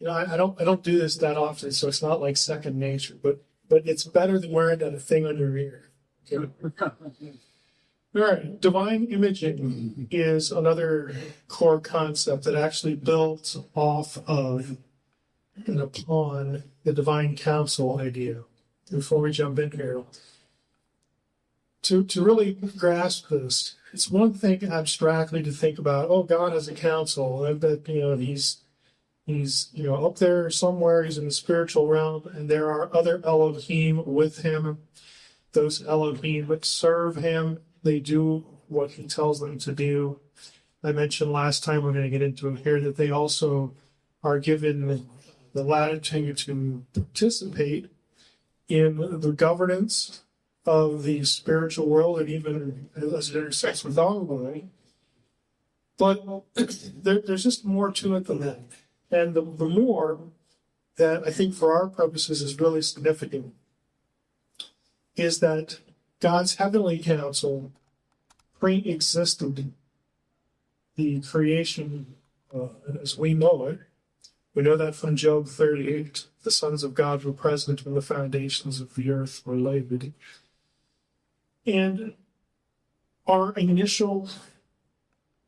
I don't do this that often, so it's not like second nature, but it's better than wearing that thing on your ear. Okay? All right, divine imaging is another core concept that actually builds off of and upon the divine counsel idea. Before we jump in here, to really grasp this, it's one thing abstractly to think about, oh, God has a counsel, and that he's up there somewhere, he's in the spiritual realm, and there are other Elohim with him. Those Elohim that serve him, they do what he tells them to do. I mentioned last time, we're going to get into it here, that they also are given the latitude to participate in the governance of the spiritual world, and even as it intersects with our life. But there's just more to it than that. And the more that I think for our purposes is really significant is that God's heavenly counsel pre-existed the creation as we know it. We know that from Job 38, the sons of God were present when the foundations of the earth were laid. And our initial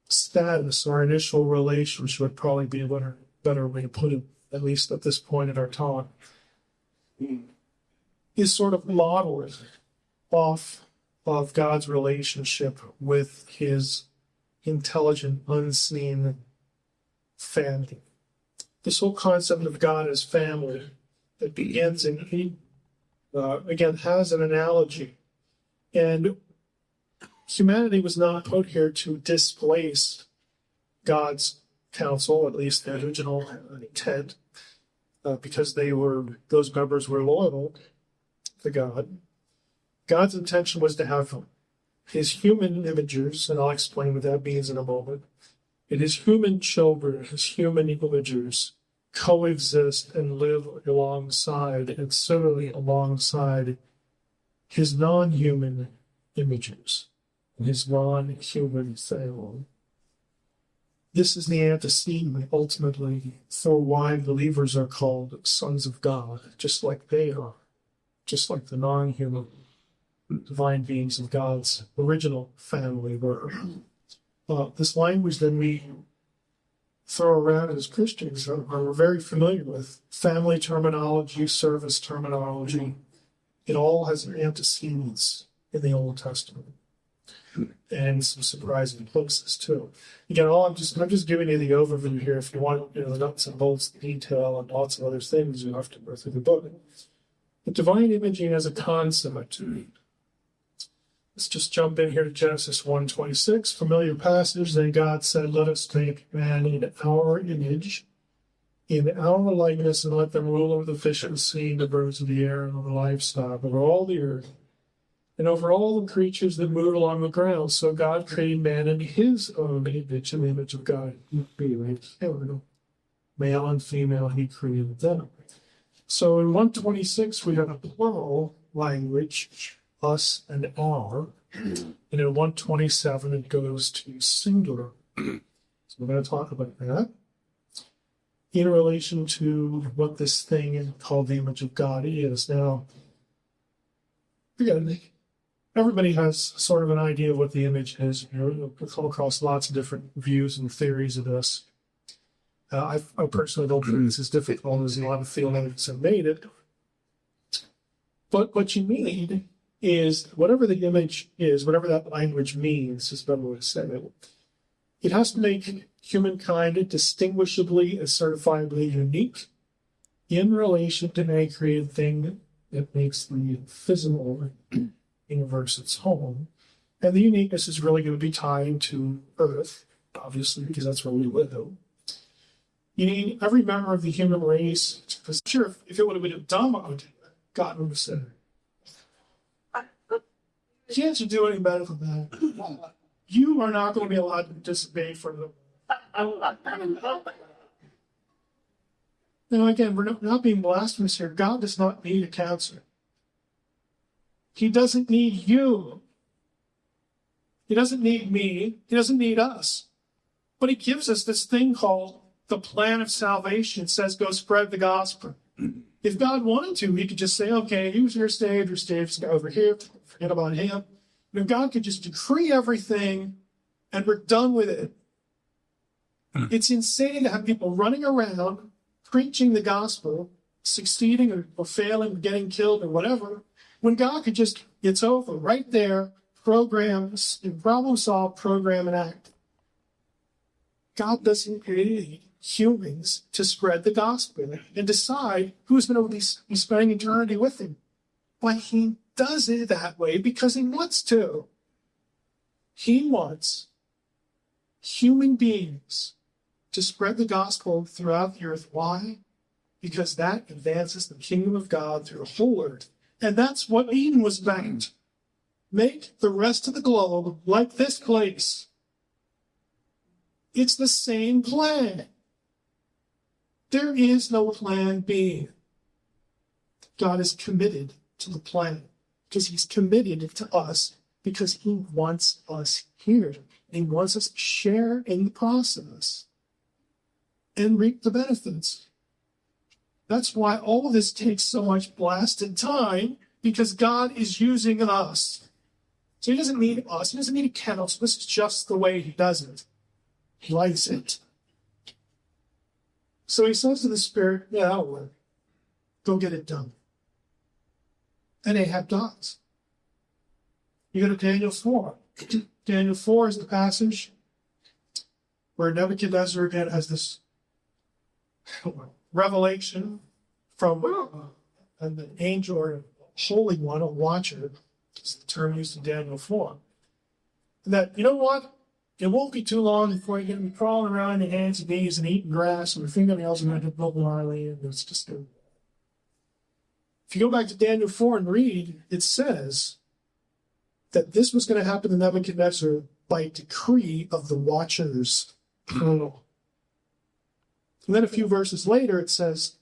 status, our initial relationship would probably be a better way to put it, at least at this point in our talk, is sort of modeled off of God's relationship with his intelligent, unseen family. This whole concept of God as family that begins in, again, has an analogy. And humanity was not put here to displace God's counsel, at least the original intent, because those members were loyal to God. God's intention was to have his human imagers, and I'll explain what that means in a moment, and his human children, his human imagers, coexist and live alongside, and similarly alongside his non-human imagers, and his non-human family. This is the antecedent, ultimately, for why believers are called sons of God, just like they are, just like the non-human divine beings of God's original family were. This language that we throw around as Christians are very familiar with. Family terminology, service terminology, it all has antecedents in the Old Testament. And some surprising places too. Again, I'm just giving you the overview here. If you want, the nuts and bolts, the detail, and lots of other things, you have to go through the book. But divine imaging as a concept. Let's just jump in here to Genesis 1:26, familiar passage. Then God said, "Let us make man in our image, in our likeness, and let them rule over the fish of the sea, the birds of the air, and over the livestock, over all the earth, and over all the creatures that move along the ground." So God created man in his own image, in the image of God. Male and female, he created them. So in 1:26, we have a plural language, us and our. And in 1:27, it goes to singular. So we're going to talk about that in relation to what this thing called the image of God is. Now, again, everybody has sort of an idea of what the image is. We'll come across lots of different views and theories of this. I personally don't think this is difficult, as a lot of theologians have made it. But what you need is, whatever the image is, whatever that language means, is a better way to say it, it has to make humankind distinguishably and certifiably unique in relation to any created thing that makes the physical universe its home. And the uniqueness is really going to be tied to Earth, obviously, because that's where we live. You need every member of the human race. Sure, if it would have been dumb, I would have gotten him a sinner. Can't you do any better than that? You are not going to be allowed to participate for the. Now, again, we're not being blasphemous here. God does not need a counselor. He doesn't need you. He doesn't need me. He doesn't need us. But he gives us this thing called the plan of salvation says go spread the gospel. If God wanted to, he could just say, okay, here's your stage over here, forget about him. But if God could just decree everything and we're done with it. It's insane to have people running around preaching the gospel, succeeding or failing, getting killed or whatever, when God could just, it's over right there, programs, problem solve, program and act. God doesn't create humans to spread the gospel and decide who's going to be spending eternity with him. But he does it that way because he wants to. He wants human beings to spread the gospel throughout the earth. Why? Because that advances the kingdom of God through the whole earth. And that's what Eden was about. Make the rest of the globe like this place. It's the same plan. There is no plan B. God is committed to the plan because he's committed to us because he wants us here. He wants us to share in the process and reap the benefits. That's why all of this takes so much blasted time, because God is using us. So he doesn't need us. He doesn't need a council. This is just the way he does it. He likes it. So he says to the Spirit, yeah, that'll work. Go get it done. And Ahab does. You go to Daniel 4. Daniel 4 is the passage where Nebuchadnezzar again has this revelation from an angel or holy one, a watcher, is the term used in Daniel 4. And that, you know what? It won't be too long before you're going to be crawling around on your hands and knees and eating grass, and your fingernails are going to look gnarly, and it's just good. If you go back to Daniel 4 and read, it says that this was going to happen to Nebuchadnezzar by decree of the watchers, plural. And then a few verses later, it says,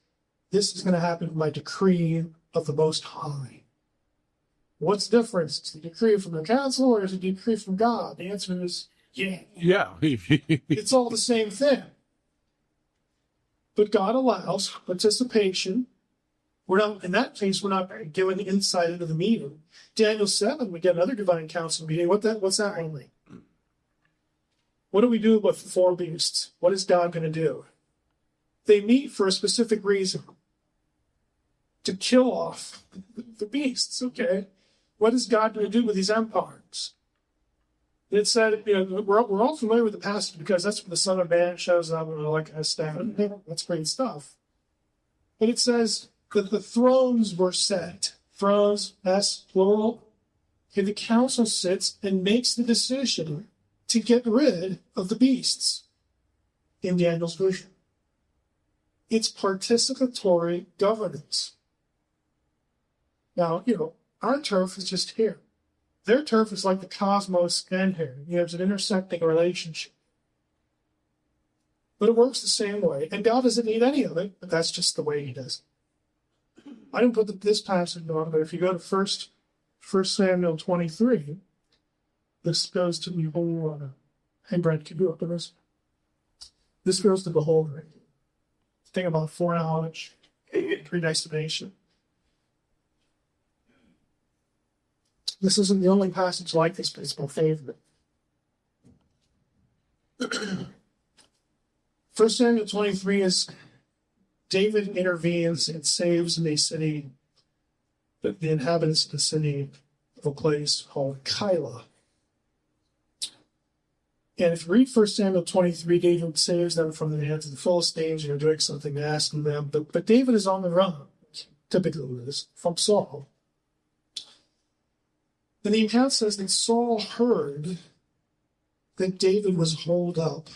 this is going to happen by decree of the Most High. What's the difference? It's the decree from the council or is it a decree from God? The answer is, yeah. It's all the same thing. But God allows participation. We're not, in that case, we're not given insight into the meeting. Daniel 7, we get another divine council meeting. What's that one like? What do we do with the four beasts? What is God going to do? They meet for a specific reason. To kill off the beasts, okay? What is God going to do with these empires? It said, we're all familiar with the passage because that's when the Son of Man shows up and all that kind of stuff. That's great stuff. But it says that the thrones were set. Thrones, S, plural. And the council sits and makes the decision to get rid of the beasts in Daniel's version. It's participatory governance. Now, our turf is just here. Their turf is like the cosmos and here. It's an intersecting relationship. But it works the same way. And God doesn't need any of it, but that's just the way he does it. I didn't put this passage on, but if you go to 1 Samuel 23, this goes to the whole, hey, Brad, can you open this? This goes to the whole thing about foreknowledge, predestination. This isn't the only passage like this, but it's my favorite. 1 Samuel 23 is David intervenes and saves the city, the inhabitants of the city of a place called Keilah. And if you read 1 Samuel 23, David saves them from the hands of the Philistines, doing something, asking them. But David is on the run, typically is, from Saul. And the account says that Saul heard that David was holed up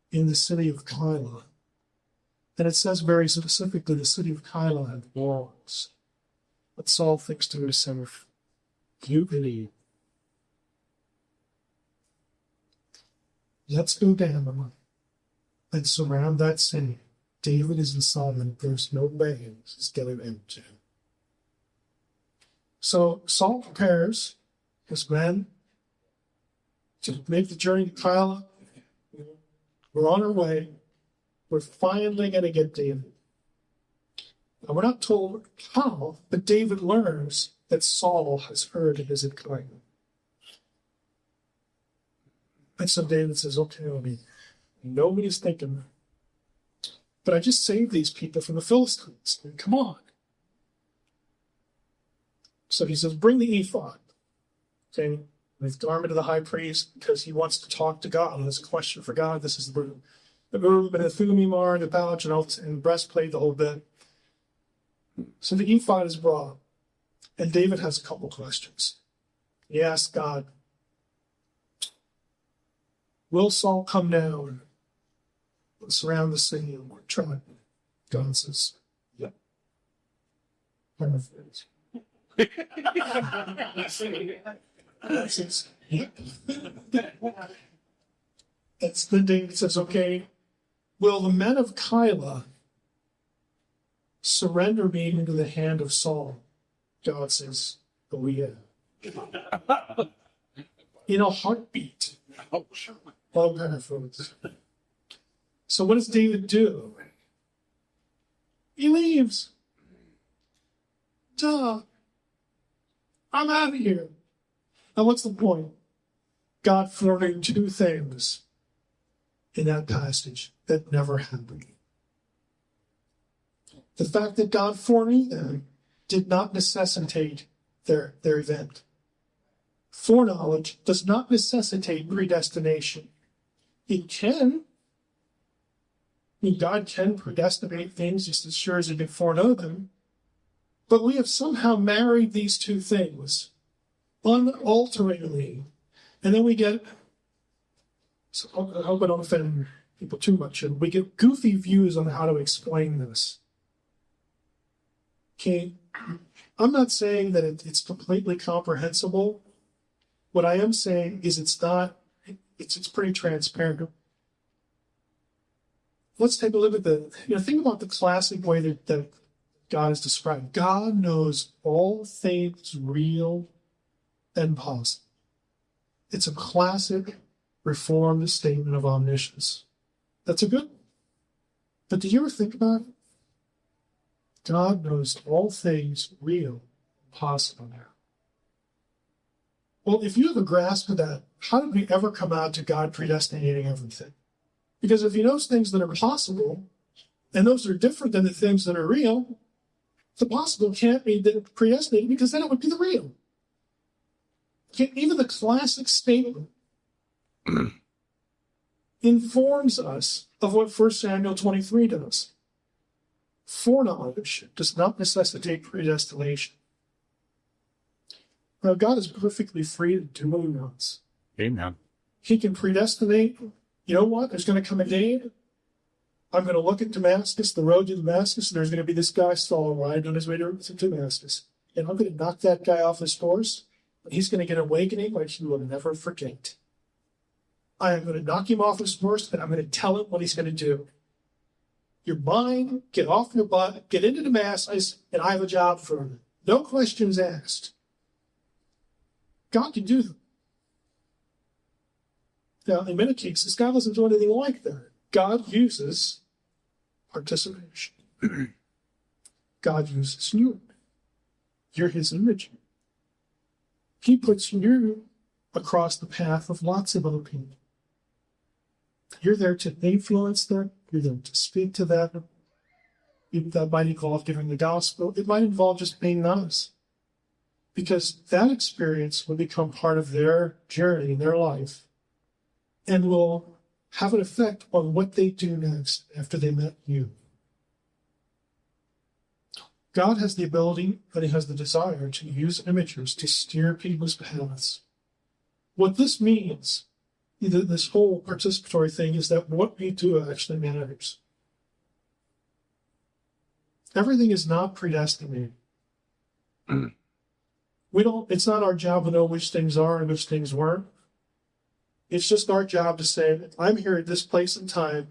in the city of Keilah. And it says very specifically the city of Keilah had walls. But Saul thinks to himself, you believe. Let's go down and surround that city. David is inside and there's no man is getting into. So Saul prepares his men to make the journey to Keilah. We're on our way. We're finally going to get David. And we're not told how, but David learns that Saul has heard of his incline. And so David says, okay, nobody's thinking, but I just saved these people from the Philistines. Come on. So he says, bring the ephod. Okay, the garment of the high priest, because he wants to talk to God. There's a question for God. This is the room and the thumimar, and the pouch, and breastplate, the whole bit. So the ephod is brought, and David has a couple questions. He asks God, will Saul come down and surround the city and try? God says, yeah. That's the David says, okay, will the men of Keilah surrender me into the hand of Saul? God says, oh yeah. In a heartbeat. All kind of foods. So what does David do? He leaves. Duh. I'm out of here. Now what's the point? God forming two things in that passage that never happened. The fact that God foreknew them did not necessitate their event. Foreknowledge does not necessitate predestination. It can. God can predestinate things just as sure as he can foreknow them. But we have somehow married these two things unalteringly. And then we get, so I hope I don't offend people too much, and we get goofy views on how to explain this. Okay, I'm not saying that it's completely comprehensible. What I am saying is it's pretty transparent. Let's take a look at think about the classic way that God is described. God knows all things real and possible. It's a classic Reformed statement of omniscience. That's a good one. But do you ever think about it? God knows all things real and possible now. Well, if you have a grasp of that, how did we ever come out to God predestinating everything? Because if he knows things that are possible, and those are different than the things that are real, the possible can't be predestinated, because then it would be the real. Okay, even the classic statement informs us of what 1 Samuel 23 does. Foreknowledge does not necessitate predestination. Now, God is perfectly free to do what he wants. Amen. He can predestinate. You know what? There's going to come a day. I'm going to look at Damascus, the road to Damascus, and there's going to be this guy Saul riding on his way to Damascus. And I'm going to knock that guy off his horse. And he's going to get awakening like he will never forget. I am going to knock him off his horse, and I'm going to tell him what he's going to do. You're mine, get off your butt, get into Damascus, and I have a job for him. No questions asked. God can do them. Now, in many cases, God doesn't do anything like that. God uses participation. God uses you. You're his image. He puts you across the path of lots of other people. You're there to influence them. You're there to speak to them. That might involve giving the gospel. It might involve just being nice. Because that experience will become part of their journey, their life, and will have an effect on what they do next after they met you. God has the ability, and he has the desire to use imagers to steer people's paths. What this means, this whole participatory thing, is that what we do actually matters. Everything is not predestinated. It's not our job to know which things are and which things weren't. It's just our job to say, I'm here at this place and time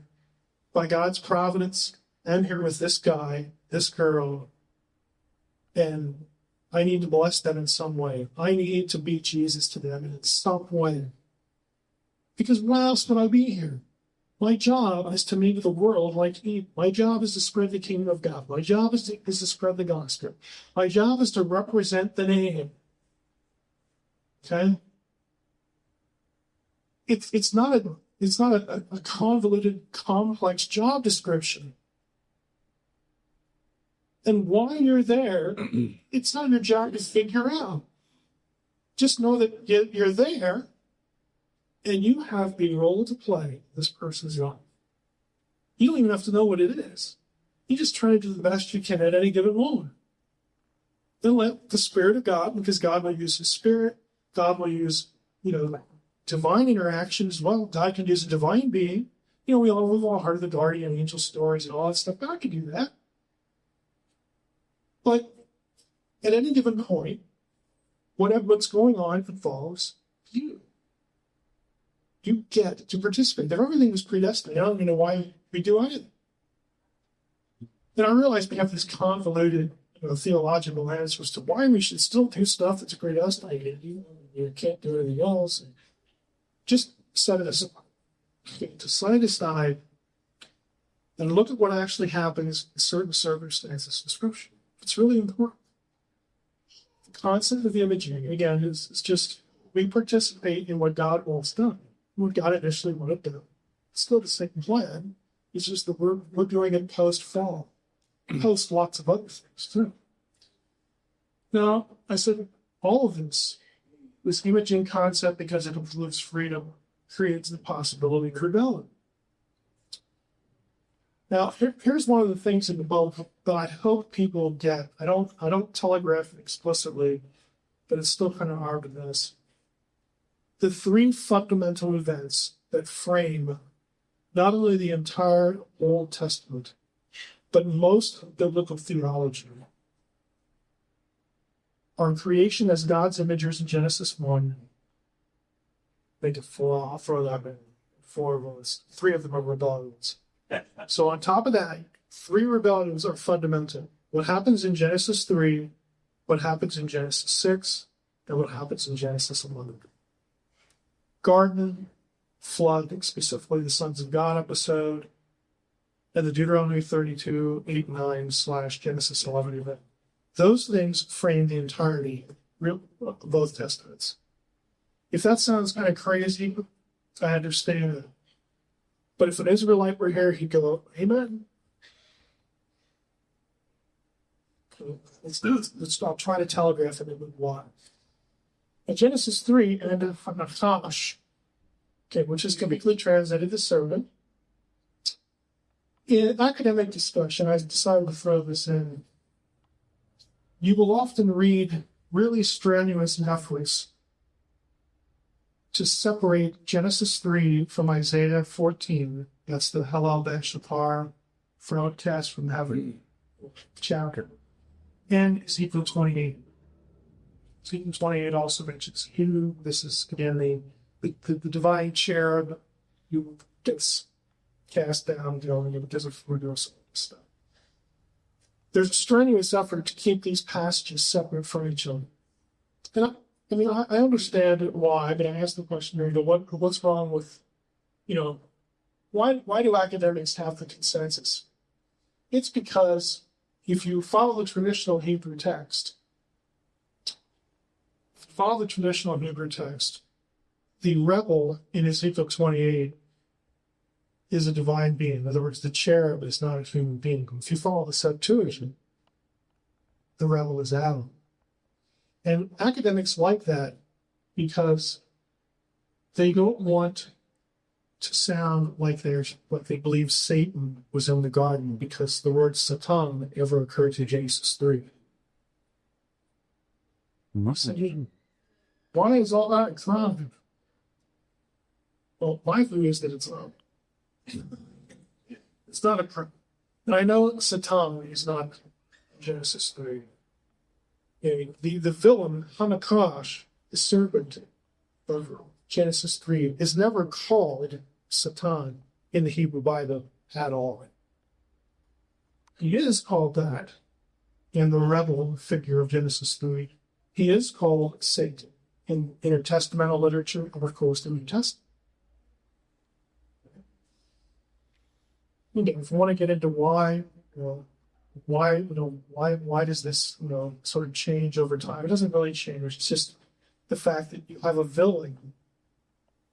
by God's providence. I'm here with this guy, this girl, and I need to bless them in some way. I need to be Jesus to them in some way. Because why else would I be here? My job is to make the world like Eden. My job is to spread the kingdom of God. My job is to spread the gospel. My job is to represent the name. Okay? It's not a convoluted, complex job description. And while you're there, it's not your job to figure out. Just know that you're there, and you have a role to play in this person's life. You don't even have to know what it is. You just try to do the best you can at any given moment. Then let the Spirit of God, because God will use His Spirit, God will use, divine interaction as well. God can use a divine being. We all heard of the guardian angel stories and all that stuff. God can do that. But at any given point, what's going on involves you. You get to participate. If everything was predestined, I don't even know why we do anything. And I realize we have this convoluted theological answer as to why we should still do stuff that's predestinated. You can't do anything else. Just set it aside. To set it aside and look at what actually happens in certain circumstances in Scripture. It's really important. The concept of imaging, again, is just we participate in what God wants done, what God initially wanted done. It's still the same plan. It's just that we're doing it post-fall, post lots of other things, too. Now, I said all of this imaging concept, because it includes freedom, creates the possibility of rebellion. Now, here's one of the things in the book that I hope people get. I don't telegraph it explicitly, but it's still kind of hard to miss. The three fundamental events that frame not only the entire Old Testament, but most of biblical theology are creation as God's imagers in Genesis 1. Make it 4, I'll throw that in. 4 of those. 3 of them are rebellions. So on top of that, 3 rebellions are fundamental. What happens in Genesis 3, what happens in Genesis 6, and what happens in Genesis 11. Garden, flood, specifically the Sons of God episode, and the Deuteronomy 32, 8, 9 / Genesis 11 event. Those things frame the entirety of both Testaments. If that sounds kind of crazy, I understand it. But if an Israelite were here, he'd go, amen. I'll try to telegraph it in why. In Genesis 3, and in Natash, which is typically translated the servant. In academic discussion, I decided to throw this in. You will often read really strenuous efforts to separate Genesis 3 from Isaiah 14. That's the Hallel Ben Shapar broadcast from heaven chapter. And Ezekiel 28. Ezekiel 28 also mentions you. This is, again, the divine cherub who gets cast down, because of fruit or stuff. There's a strenuous effort to keep these passages separate from each other. And I understand why, but I asked the question, what's wrong with, why do academics have the consensus? It's because if you follow the traditional Hebrew text, the rebel in Ezekiel 28 is a divine being. In other words, the cherub is not a human being. If you follow the Septuagint, the rebel is Adam. And academics like that because they don't want to sound like they believe Satan was in the garden, because the word Satan ever occurred to Genesis 3. Why is all that exciting? Well, my view is that it's not a. And I know Satan is not Genesis 3. The villain, Hanakash, the serpent of Genesis 3, is never called Satan in the Hebrew Bible at all. He is called that in the rebel figure of Genesis 3. He is called Satan in intertestamental literature, and of course the New Testament. again, if you want to get into why, why does this, sort of change over time? It doesn't really change. It's just the fact that you have a villain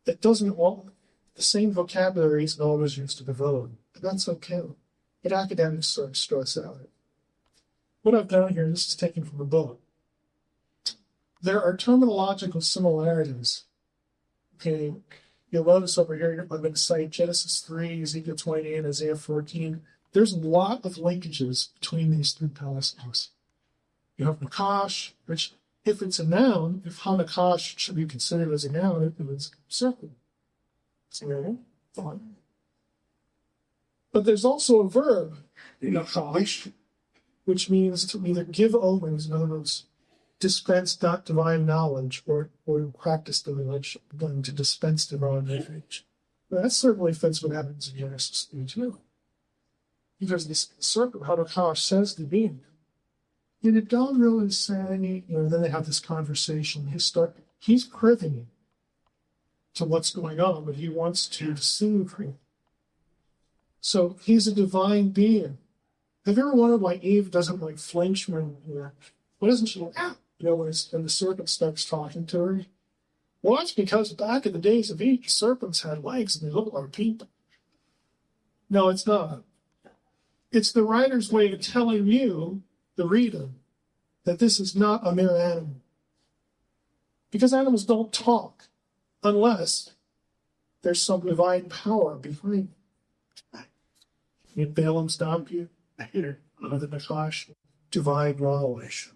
that doesn't all the same vocabulary isn't always used to the villain. And that's okay. It academics sort of stress out. What I've done here, this is taken from a book. There are terminological similarities. Okay, you'll notice over here, I'm going to cite Genesis 3, Ezekiel 28, and Isaiah 14. There's a lot of linkages between these three passages. You have Nakash, which, if it's a noun, if Hanakash should be considered as a noun, it was circle. So, fine. But there's also a verb, Nakash, which means to either give omens, in other words, dispense not divine knowledge, or practice the religion, to dispense divine knowledge. That certainly fits what happens in Genesis 3 too. Because this circle, Hanakash says to being, did God really say, then they have this conversation. He's privy to what's going on, but he wants to deceive him. So he's a divine being. Have you ever wondered why Eve doesn't flinch when doesn't she when the serpent starts talking to her? Well, that's because back in the days of Eve, serpents had legs and they looked like people. No, it's not. It's the writer's way of telling you, the reader, that this is not a mere animal. Because animals don't talk unless there's some divine power behind it. In Balaam's donkey, the Nakash, divine knowledge.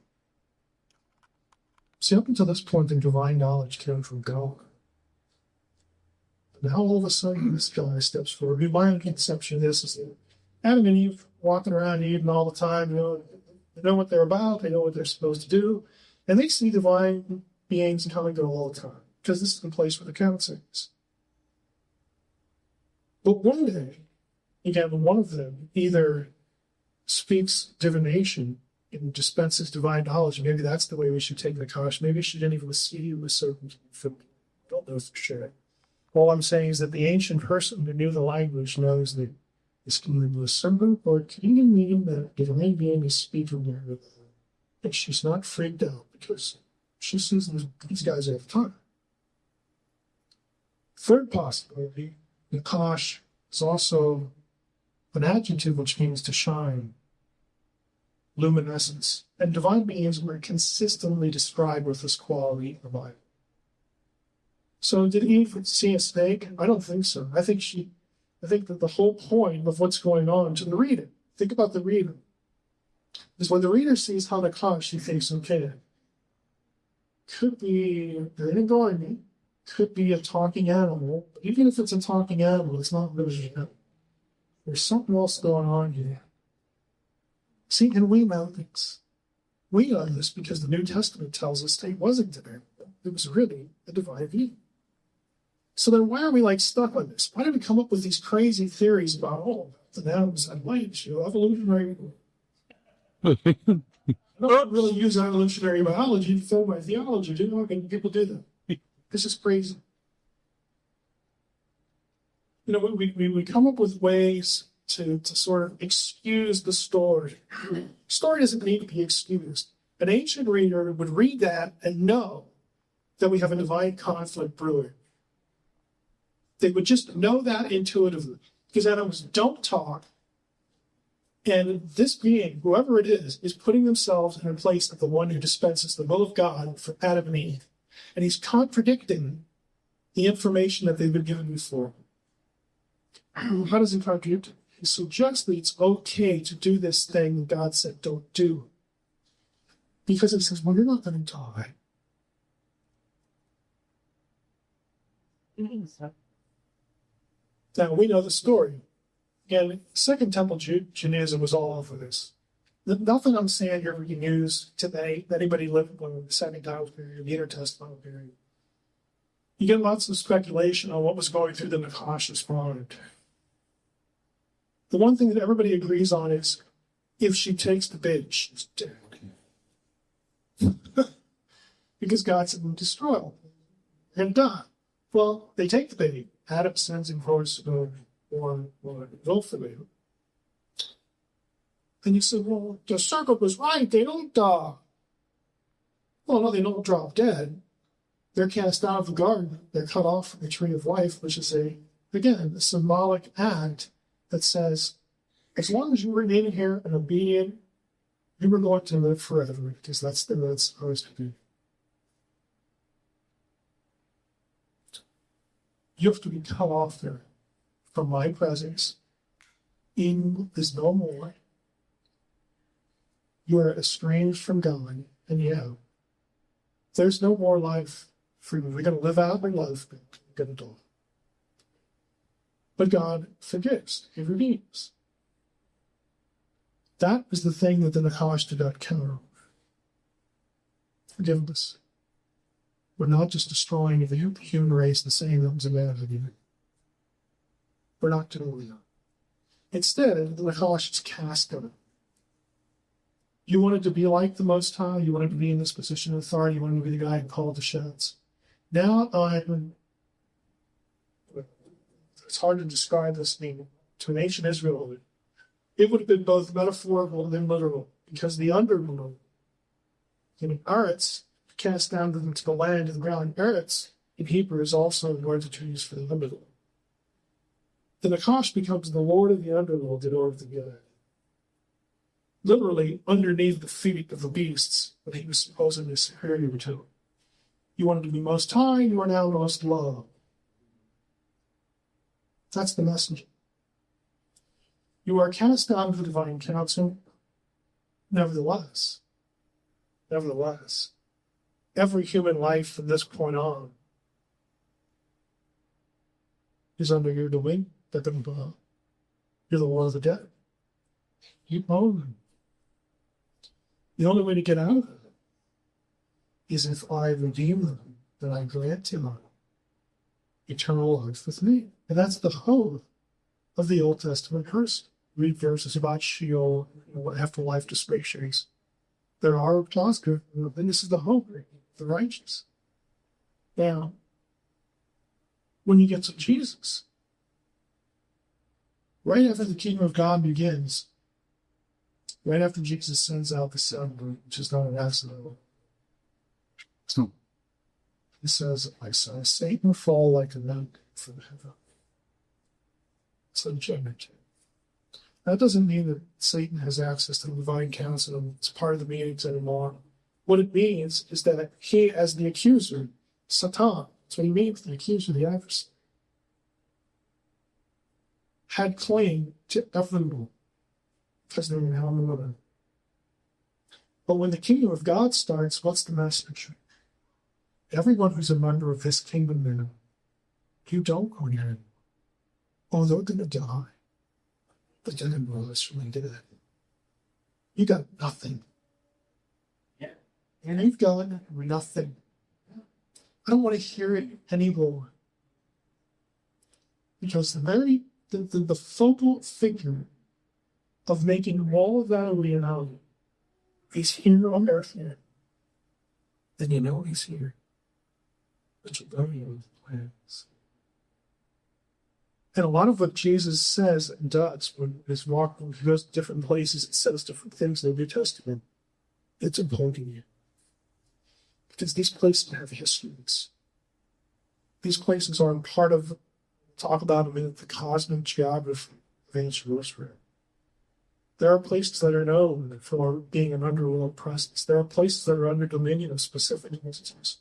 See, up until this point, the divine knowledge came from God. Now all of a sudden, this guy steps forward. My conception of this is that Adam and Eve walking around Eden all the time, they know what they're about, they know what they're supposed to do, and they see divine beings come and go all the time, because this is the place where the council is. But one day, again, one of them either speaks divination and dispenses divine knowledge. Maybe that's the way we should take the Nakash. Maybe she didn't even see with certain film. Don't know for sure. All I'm saying is that the ancient person who knew the language knows that this can either be a symbol or it can even mean that divine being is speaking there. And she's not freaked out because she sees these guys all the time. Third possibility, Nakash is also an adjective which means to shine, luminescence, and divine beings were consistently described with this quality in the Bible. So did Eve see a snake? I don't think so. I think that the whole point of what's going on to the reader, think about the reader, is when the reader sees Hanakash, she thinks, okay, could be an gardening, could be a talking animal, but even if it's a talking animal, it's not really an animal. There's something else going on here. See, and we know this. We know this because the New Testament tells us that it wasn't an animal. It was really a divine being. So then why are we stuck on this? Why did we come up with these crazy theories about, the animals had legs, evolutionary? I don't really use evolutionary biology to fill my theology. Do you know how people do that? This is crazy. We come up with ways to sort of excuse the story. Story doesn't need to be excused. An ancient reader would read that and know that we have a divine conflict brewing. They would just know that intuitively, because animals don't talk, and this being, whoever it is putting themselves in the place of the one who dispenses the will of God for Adam and Eve, and he's contradicting the information that they've been given before. How does he contradict it? He suggests that it's okay to do this thing God said don't do, because it says, well, you're not going to die. Now, we know the story. Again, Second Temple Judaism was all over this. Nothing I'm saying here we can use today that anybody lived in the Second Temple period, the intertestamental period. You get lots of speculation on what was going through the Nakash's mind. The one thing that everybody agrees on is if she takes the baby, she's dead. Because God said, destroy all and die. Well, they take the baby. Adam sends him for willfully. And you say, well, the circle was right. They don't, well, no, they don't drop dead. They're cast out of the garden. They're cut off from the tree of life, which is again, a symbolic act that says, as long as you remain here and obedient, you are going to live forever, because that's the way it's supposed to be. You have to be cut off there from my presence. In is no more. You are estranged from God, and there's no more life for you. We're going to live out my life, but we're going to die. But God forgives. He redeems. That was the thing that the Nakash did not counter. Forgiveness. We're not just destroying the human race and saying that was a bad idea. We're not doing that. Instead, the Nakash is cast on it. You wanted to be like the Most High. You wanted to be in this position of authority. You wanted to be the guy who called the shots. Now it's hard to describe this thing to an ancient Israel. It would have been both metaphorical and literal, because the underworld, Eretz, cast down into the land and the ground. Eretz in Hebrew is also the word to use for the underworld. The Nakash becomes the Lord of the underworld in order to get it. Literally underneath the feet of the beasts that he was supposedly superior to. You wanted to be most high, you are now most low. That's the message. You are cast out of the divine counsel. Nevertheless, every human life from this point on is under your domain. You're the Lord of the dead. Keep moving. The only way to get out of it is if I redeem them, then I grant him eternal life with me. And that's the hope of the Old Testament person. Read verses about Sheol, afterlife disparities. There are Tosca, and this is the hope of the righteous. Now, when you get to Jesus, right after the kingdom of God begins, right after Jesus sends out the Son, which is not an accident. So, he says, I saw Satan fall like a nut from heaven. It's a judgment. That doesn't mean that Satan has access to the divine counsel and it's part of the meetings anymore. What it means is that he, as the accuser, Satan, that's what he means, the accuser, the adversary, had claim to everyone because they were now living. But when the kingdom of God starts, what's the message? Everyone who's a member of this kingdom now, you don't go in. Oh, they're going to die. But they're going to rose from the dead. You got nothing. Yeah. And you've got nothing. I don't want to hear it anymore. Because the focal figure of making all of that a reality is here on earth. Then you know he's here. But you don't know the plans. And a lot of what Jesus says and does when he's walking, he goes to different places and says different things in the New Testament, it's important you. Because these places have histories. These places are part of, talk about them in the cosmic geography of ancient Israel. There are places that are known for being an underworld presence. There are places that are under dominion of specific entities.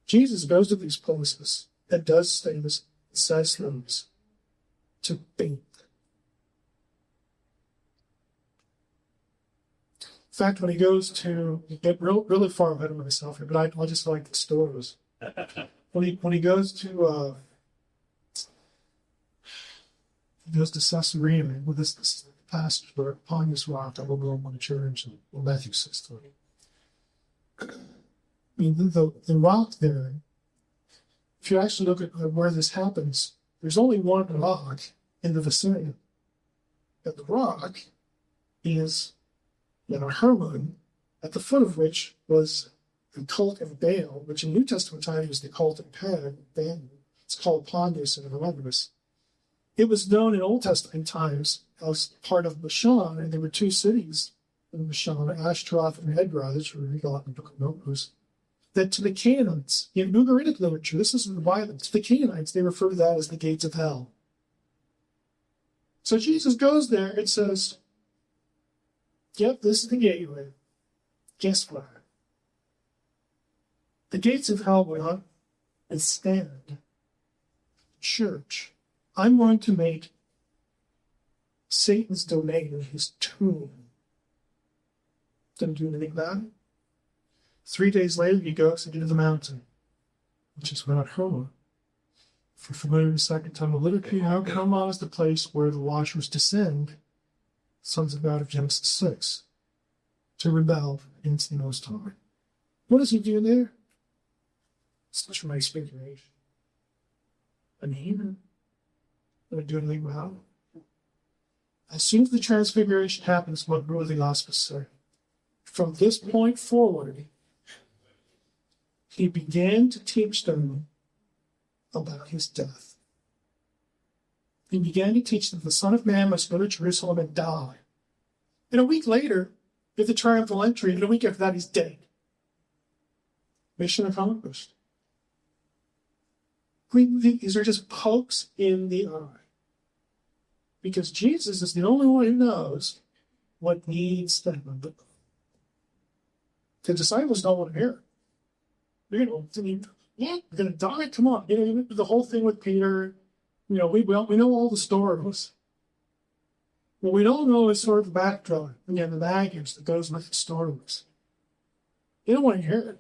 Jesus goes to these places and does things, says things, to be. In fact, when he goes to, get really far ahead of myself here, but I just like the stories. When he goes to Caesarea with this pastor, where upon this rock I will build my church, and Matthew 6:20. I mean, the rock there, if you actually look at where this happens, there's only one rock in the vicinity. And the rock is a Hermon, at the foot of which was the cult of Baal, which in New Testament times was the cult of Pan. It's called Pondus and Herodus. It was known in Old Testament times was part of Bashan, and there were two cities in Bashan, Ashtaroth and Edrei, which we read a lot in the Book of Numbers, that to the Canaanites, in Ugaritic literature, this isn't the Bible, to the Canaanites, they refer to that as the gates of hell. So Jesus goes there and says, yep, this is the gateway. Guess what? The gates of hell will not withstand church. I'm going to make Satan's domain his tomb. Didn't do anything about it. 3 days later, he goes into the mountain, which is Mount Hermon. For familiar with the second time of liturgy, Mount Hermon is the place where the watchers descend, sons of God of Genesis 6, to rebel against the Most High. What does he do there? Such a nice speculation. And he didn't do anything about it. As soon as the transfiguration happens, what will the Gospels say? From this point forward, he began to teach them about his death. He began to teach them the Son of Man must go to Jerusalem and die. And a week later, with the triumphal entry, and a week after that, he's dead. Mission accomplished. These are just pokes in the eye. Because Jesus is the only one who knows what needs to happen. The disciples don't want to hear it. They're going to die. Come on. The whole thing with Peter, we know all the stories. What we don't know is sort of the backdrop. Again, the baggage that goes with the stories. They don't want to hear it.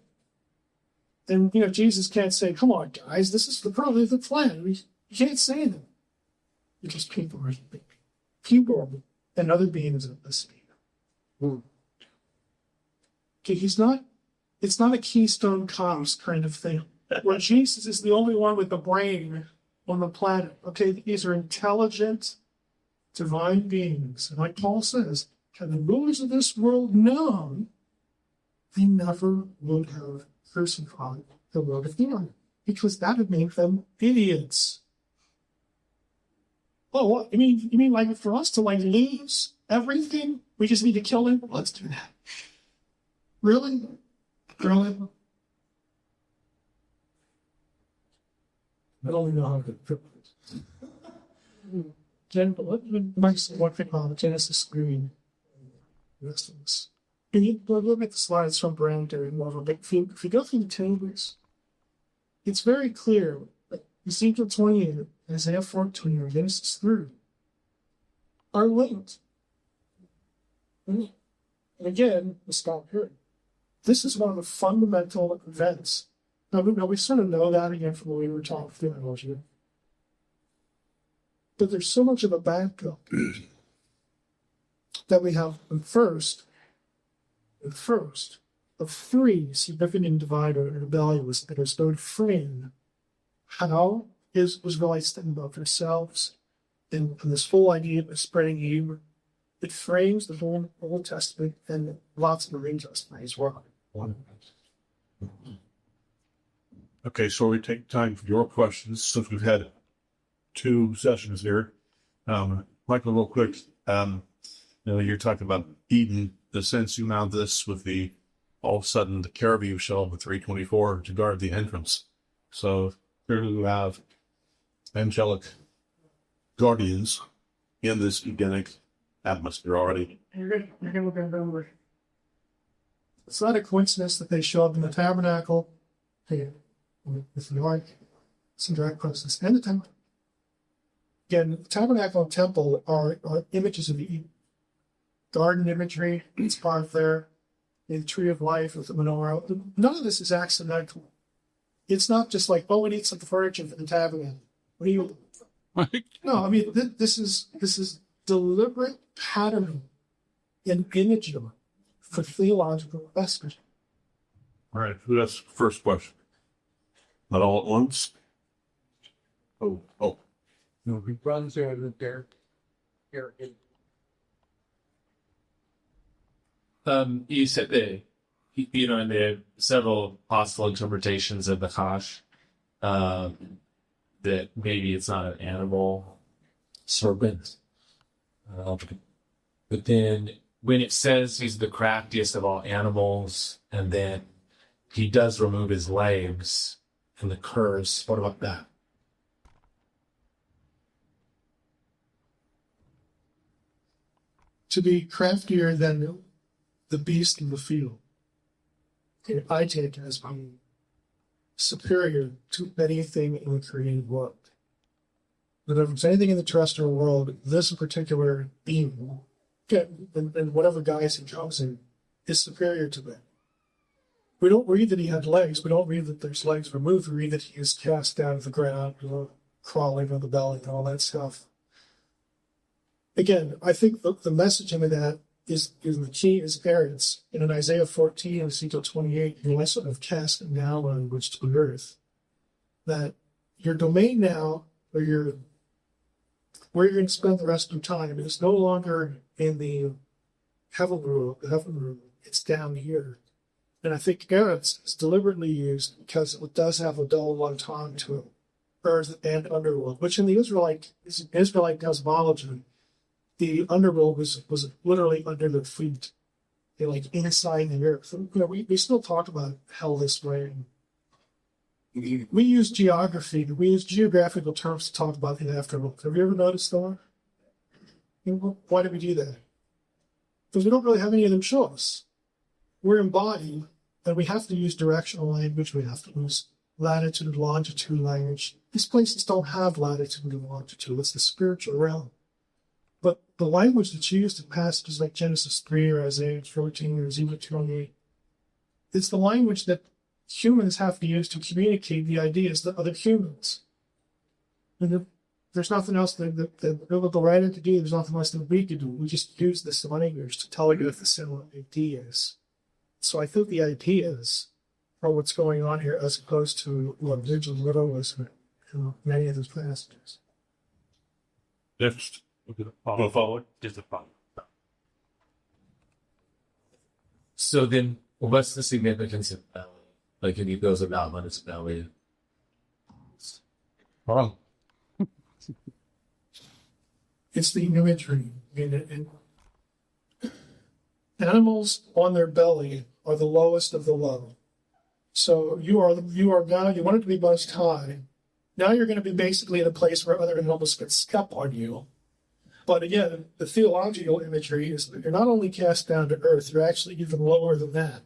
And, Jesus can't say, come on, guys, this is probably the plan. You can't say that. Because people and other beings are listening. Okay, it's not a Keystone Cops kind of thing, where Jesus is the only one with the brain on the planet. Okay, these are intelligent, divine beings. And like Paul says, had the rulers of this world known, they never would have crucified the Lord of God, because that would make them idiots. Oh, what? You mean like for us to lose everything, we just need to kill him? Let's do that. Really? Really? I don't know how to put it. One thing on the Genesis screen. The rest of this. Look at the slides from Brown during Marvel. If you go through the tables, it's very clear. Ezekiel 28, Isaiah 14, or Genesis 3 are linked. And again, the stop here. This is one of the fundamental events. Now, we sort of know that again from when we were talking theology. But there's so much of a backdrop that we have the first of three significant divider and rebellions that are started frame how Israelites think about themselves and this whole idea of spreading evil. It frames the whole Old Testament and lots of the New Testament as well. Okay, so we take time for your questions since we've had 2 sessions here. Michael, real quick, you're talking about Eden, the sense you mount this with the all of a sudden the cherubim show up with 324 to guard the entrance. So here you have angelic guardians in this Edenic atmosphere already. You're going to look at it. It's not a coincidence that they show up in the tabernacle, with the ark, some direct presence, and the temple. Again, the tabernacle and temple are images of the garden imagery. It's part of there. The tree of life with the menorah. None of this is accidental. It's not just like, we need some furniture for the tabernacle. What do you? No, this is deliberate pattern and imagery for theological investment. All right, so that's the first question. Not all at once. Oh. No, he runs there. You said that, and there are several possible interpretations of the Chash, that maybe it's not an animal serpent, But then when it says he's the craftiest of all animals, and then he does remove his legs and the curse, what about that? To be craftier than the beast in the field. And I take it as being superior to anything in the created world. But if there's anything in the terrestrial world, this particular being, and whatever guise he comes in, is superior to that. We don't read that he had legs. We don't read that there's legs removed. We read that he is cast down to the ground, crawling on the belly and all that stuff. Again, I think the message in that is the key is parents. And in Isaiah 14 and Ezekiel 28, you're less sort of casting down language to the earth. That your domain now, or where you're going to spend the rest of your time, is no longer in the heaven room, it's down here. And I think Eretz is deliberately used because it does have a double entendre to it, earth and underworld, which in the Israelite cosmology, the underworld was literally under their feet. They're like inside the earth. We still talk about hell this way. We use geography, we use geographical terms to talk about the afterworld. Have you ever noticed that? Why do we do that? Because we don't really have any of them show us. We're embodied, and we have to use directional language, we have to use latitude and longitude language. These places don't have latitude and longitude, it's the spiritual realm. But the language that's used in passages like Genesis 3 or Isaiah 14 or Ezekiel 28, it's the language that humans have to use to communicate the ideas to other humans. And there's nothing else that the biblical writer could do, there's nothing else that we could do. We just use this language to tell you the similar ideas. So I think the ideas are what's going on here as opposed to what digital literalism in many of those passages. Next. Go forward. Just a follow. So then, what's the significance of belly? Like, if he goes about on his belly. Oh. It's the imagery. And animals on their belly are the lowest of the low. So you are now, you want it to be most high. Now you're going to be basically in a place where other animals can step on you. But again, the theological imagery is that you're not only cast down to earth, you're actually even lower than that.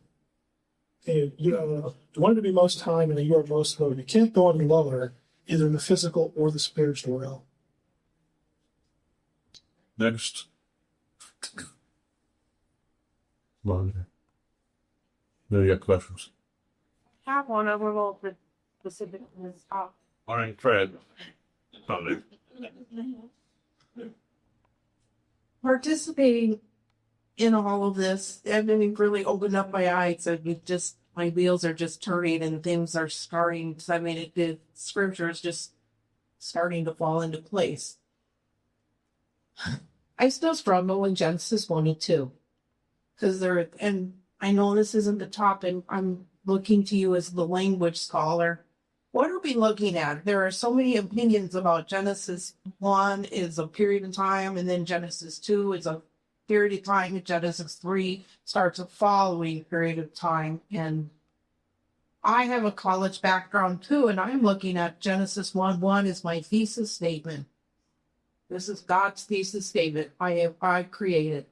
And you want it to be most high, and you are most low. You can't go any lower, either in the physical or the spiritual realm. Next. No, you got questions. I have one of them all the specific is All right, Fred. Probably. participating in all of this. I've been really opened up my eyes, and my wheels are just turning and things are starting. The scripture is just starting to fall into place. I still struggle in Genesis 1 and 2 because and I know this isn't the topic. I'm looking to you as the language scholar. What are we looking at? There are so many opinions about Genesis 1 is a period of time, and then Genesis 2 is a period of time, and Genesis 3 starts a following period of time. And I have a college background too, and I'm looking at Genesis 1:1 is my thesis statement. This is God's thesis statement. I created.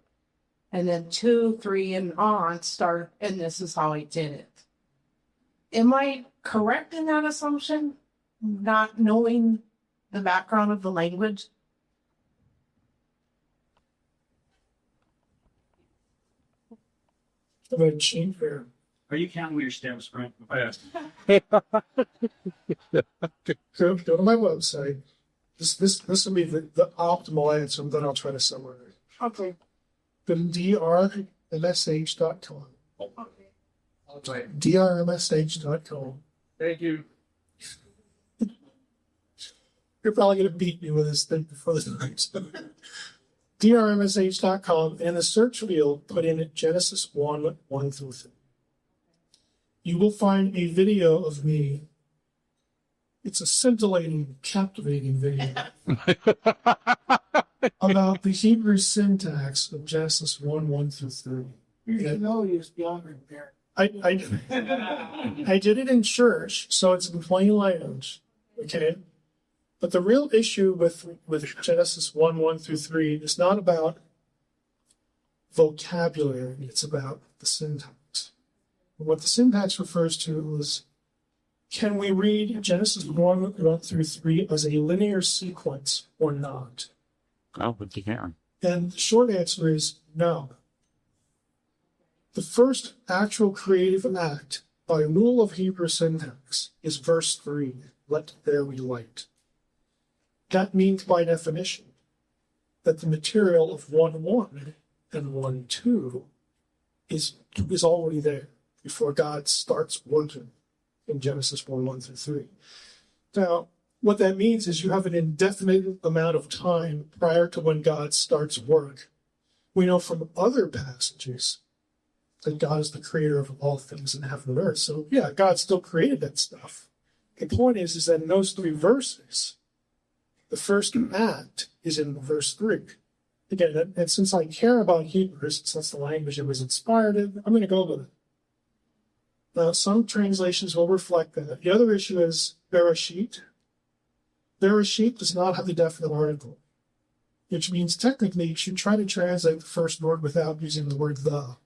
And then 2, 3, and on start, and this is how I did it. Am I correct in that assumption? Not knowing the background of the language? About sheep here. Are you counting your steps, right? Yes. Go to my website. This will be the optimal answer, and then I'll try to summarize. Okay. Go to drmsh.com. Okay. drmsh.com. Thank you. You're probably going to beat me with this thing before the night. drmsh.com, and in the search field, put in Genesis 1:1-3. You will find a video of me It's a scintillating, captivating video about the Hebrew syntax of Genesis 1 through 3. You know he was beyond repair. I did it in church, so it's in plain language. Okay? But the real issue with Genesis 1 through 3 is not about vocabulary, it's about the syntax. What the syntax refers to is, can we read Genesis 1 through 3 as a linear sequence or not? Oh, but you can. And the short answer is no. The first actual creative act by rule of Hebrew syntax is verse 3, let there be light. That means by definition that the material of 1:1 and 1:2 is already there before God starts working in Genesis 1 through 3. Now, what that means is you have an indefinite amount of time prior to when God starts work. We know from other passages that God is the creator of all things in heaven and earth. So, yeah, God still created that stuff. The point is that in those 3 verses, the first act is in verse 3. Again, and since I care about Hebrew, since that's the language it was inspired in, I'm going to go with it. Now, some translations will reflect that. The other issue is Bereshit. Bereshit does not have the definite article, which means technically you should try to translate the first word without using the word the.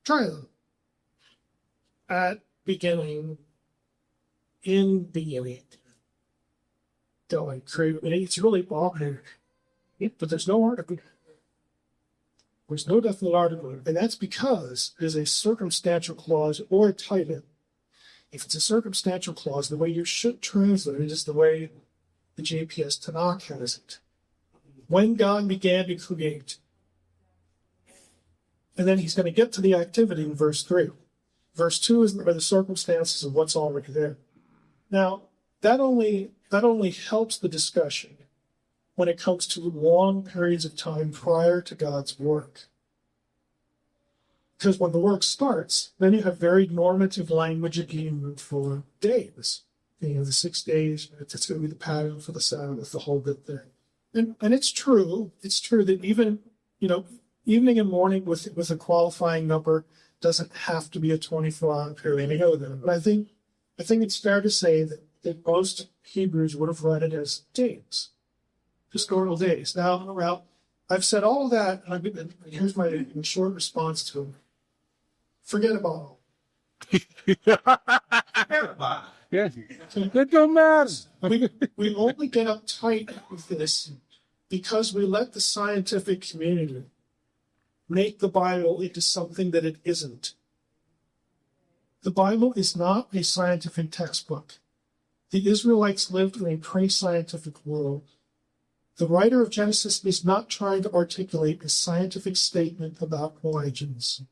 Try it. At beginning, in beginning. Don't create. It's really boring, but there's no article. There's no definite article, and that's because there's a circumstantial clause or a title. If it's a circumstantial clause, the way you should translate it is the way the JPS Tanakh has it. When God began to create. And then he's going to get to the activity in verse 3. Verse 2 is the circumstances of what's already there. Now, that only helps the discussion when it comes to long periods of time prior to God's work. Because when the work starts, then you have very normative language again for days. The 6 days, it's going to be the pattern for the Sabbath, the whole bit there. And it's true that even, evening and morning with a qualifying number doesn't have to be a 24-hour period. I know that, but I think it's fair to say that most Hebrews would have read it as days, historical days. Now, I've said all of that, and here's my short response to it. Forget about it. Yes. It don't matter. We only get uptight with this because we let the scientific community make the Bible into something that it isn't. The Bible is not a scientific textbook. The Israelites lived in a pre-scientific world. The writer of Genesis is not trying to articulate a scientific statement about origins.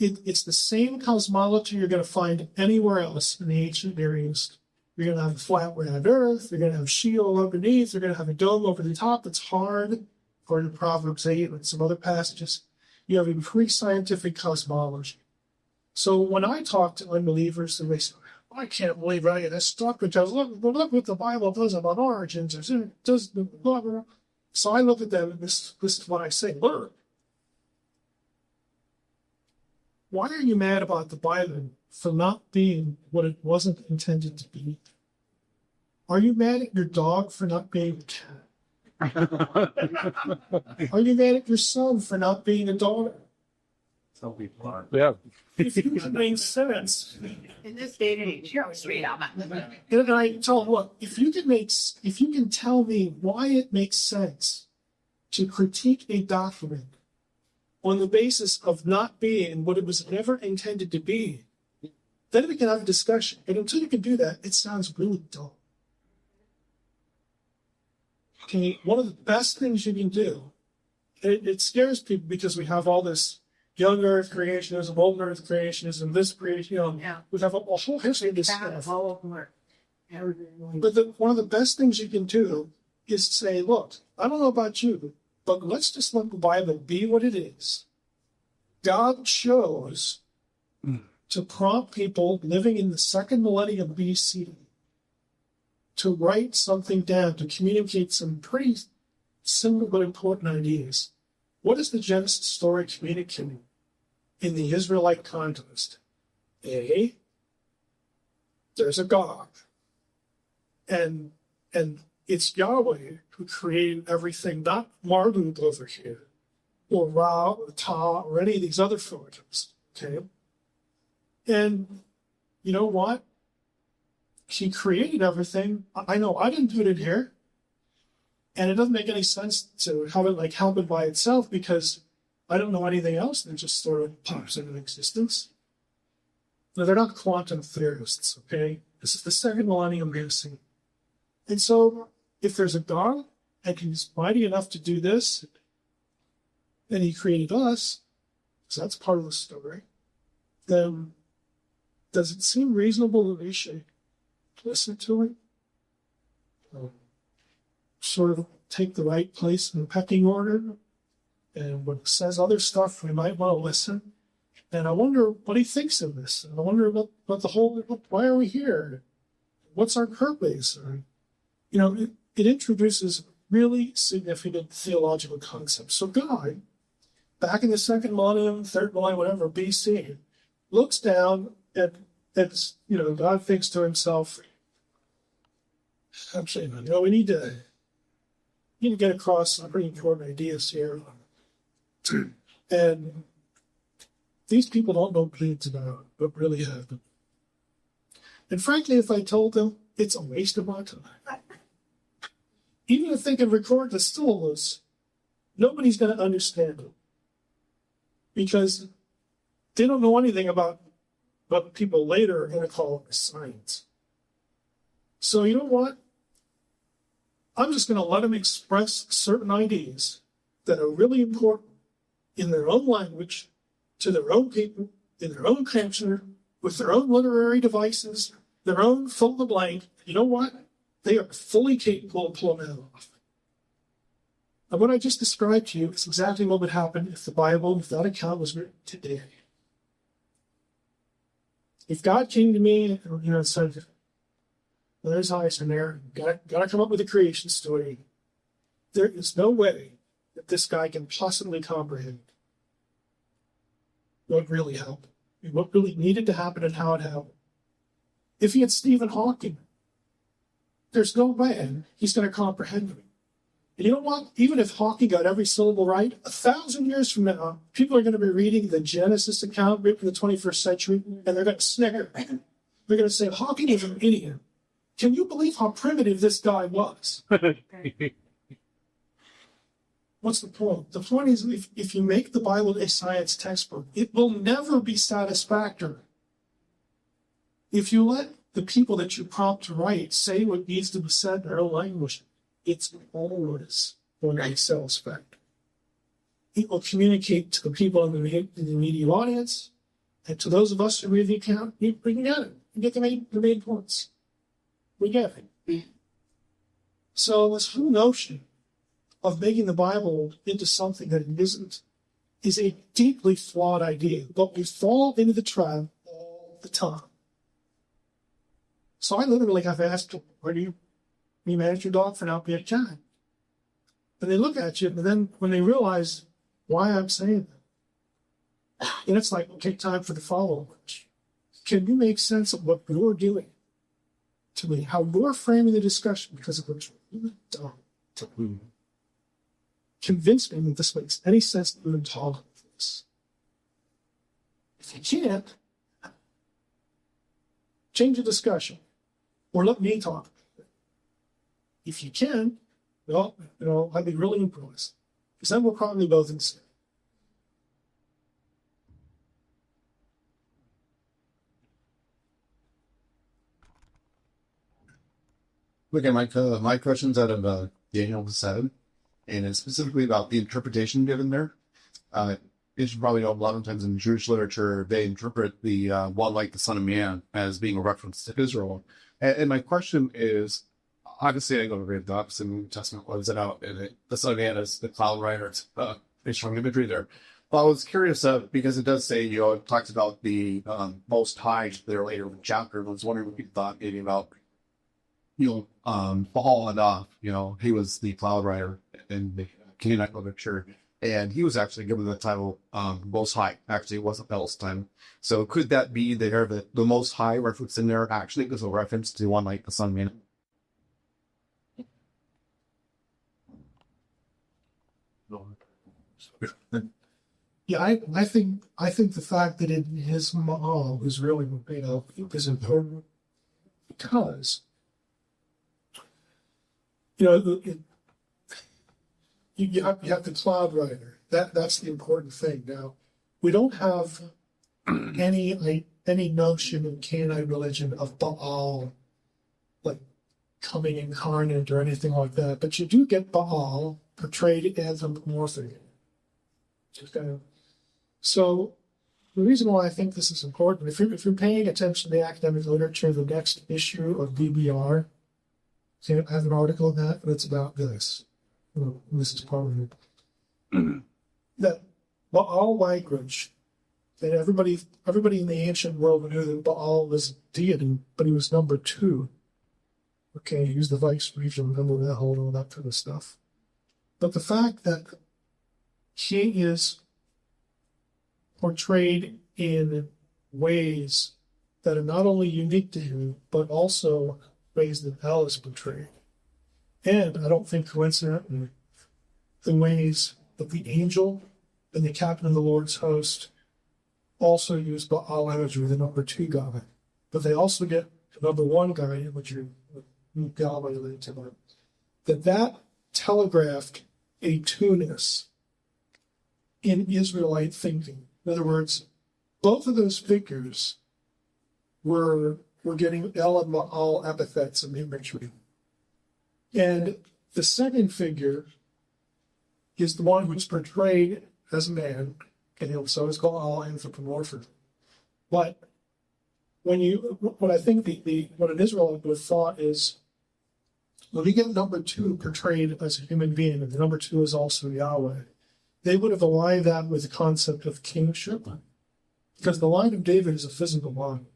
It's the same cosmology you're going to find anywhere else in the ancient Near East. You're going to have a flat round earth. You're going to have Sheol underneath. You're going to have a dome over the top that's hard, according to Proverbs 8 and some other passages. You have a pre-scientific cosmology. So when I talk to unbelievers, and they say, I can't believe any of this stuff because look what the Bible does about origins. It does blah, blah. So I look at them, and this is what I say. Look, why are you mad about the Bible for not being what it wasn't intended to be? Are you mad at your dog for not being a cat? Are you mad at your son for not being a daughter? Yeah. If you can make sense. In this day and age, you're straight up. And I tell them, look, if you can tell me why it makes sense to critique a document on the basis of not being what it was never intended to be, then we can have a discussion. And until you can do that, it sounds really dull. Okay, one of the best things you can do, it scares people because we have all this young earth creationism, old earth creationism, this creation, we have a whole history of this stuff. But one of the best things you can do is say, look, I don't know about you, but let's just let the Bible be what it is. God chose to prompt people living in the second millennium BC to write something down, to communicate some pretty simple but important ideas. What is the Genesis story communicating in the Israelite context? A, there's a God. And it's Yahweh who created everything, not Marduk over here, or Ra, or Ta, or any of these other forms. Okay? And you know what? He created everything. I know I didn't do it in here. And it doesn't make any sense to have it like happen by itself because I don't know anything else that just sort of pops into existence. No, they're not quantum theorists, okay? This is the second millennium BC. And so, if there's a God, and he's mighty enough to do this, and he created us, so that's part of the story, then does it seem reasonable that we should listen to him? Sort of take the right place in the pecking order, and when it says other stuff, we might want to listen. And I wonder what he thinks of this. And I wonder about the whole, why are we here? What's our purpose? Or, it introduces really significant theological concepts. So God, back in the second millennium, third millennium, whatever, BC, looks down and God thinks to himself, actually, we need to get across some pretty important ideas here. And these people don't know bleeds about what really happened. And frankly, if I told them, it's a waste of my time. Even if they can record the stills, nobody's going to understand it. Because they don't know anything about what people later are going to call science. So you know what? I'm just going to let them express certain ideas that are really important in their own language, to their own people, in their own culture, with their own literary devices, their own fill in the blank. You know what? They are fully capable of pulling that off. And what I just described to you is exactly what would happen if the Bible, if that account was written today. If God came to me and said, well, there's Heiser there, got to come up with a creation story, there is no way that this guy can possibly comprehend what really happened, what really needed to happen and how it happened. If he had Stephen Hawking, there's no way he's going to comprehend it. And you know what? Even if Hawking got every syllable right, 1,000 years from now, people are going to be reading the Genesis account written in the 21st century, and they're going to snicker. They're going to say, Hawking was an idiot. Can you believe how primitive this guy was? What's the point? The point is, if you make the Bible a science textbook, it will never be satisfactory. If you let the people that you prompt to write say what needs to be said in their own language, it's always going to make satisfactory. It will communicate to the people in the immediate audience, and to those of us who read the account, we can get it. We get the main points. We get it. So this whole notion of making the Bible into something that it isn't is a deeply flawed idea, but we fall into the trap all the time. So I literally have asked, where do you manage your dog for not being a cat? And they look at you, and then when they realize why I'm saying that, and it's like, okay, time for the follow-up. Can you make sense of what you're doing to me, how you're framing the discussion because of what you've done to me? Convince me that this makes any sense to even talk about this. If you can't, change the discussion or let me talk. If you can, I'd be really impressed. Because then we're probably both insane. Okay, my question's out of Daniel 7, and it's specifically about the interpretation given there. As you probably know, a lot of times in Jewish literature, they interpret the one like the Son of Man as being a reference to Israel. And my question is, obviously I go to read the opposite New Testament, what is it out? And the Son of Man is the cloud rider. It's strong imagery there. Well, I was curious because it does say, it talks about the Most High there later in the chapter. I was wondering what you thought maybe about Baal enough, he was the cloud rider in the Canaanite literature, and he was actually given the title Most High. Actually, it wasn't Palestine. So could that be there that the Most High reference in there actually is a reference to one like the Son of Man? Yeah, I think the fact that his mom is really is important because you have the cloud rider. That's the important thing. Now, we don't have any notion in Canaanite religion of Baal like coming incarnate or anything like that, but you do get Baal portrayed anthropomorphic. Okay. So the reason why I think this is important, if you're paying attention to the academic literature, the next issue of BBR, so I have an article on that, but it's about this. This is part of it. That Baal language, and everybody in the ancient world knew that Baal was deity, but he was number two. Okay, he was the vice regent, remember that all that kind of stuff. But the fact that he is portrayed in ways that are not only unique to him, but also ways that hell is portrayed. And I don't think coincidentally, the ways that the angel and the captain of the Lord's host also use Baal imagery, the number two guy. But they also get the number one guy, which are Yahweh related to them. That telegraphed a two-ness in Israelite thinking. In other words, both of those figures were getting El and Baal epithets of imagery. And the second figure is the one who's portrayed as a man, and so is called anthropomorphic. But what I think what an Israelite would have thought is, when we get number two portrayed as a human being, and the number two is also Yahweh, they would have aligned that with the concept of kingship, because the line of David is a physical line.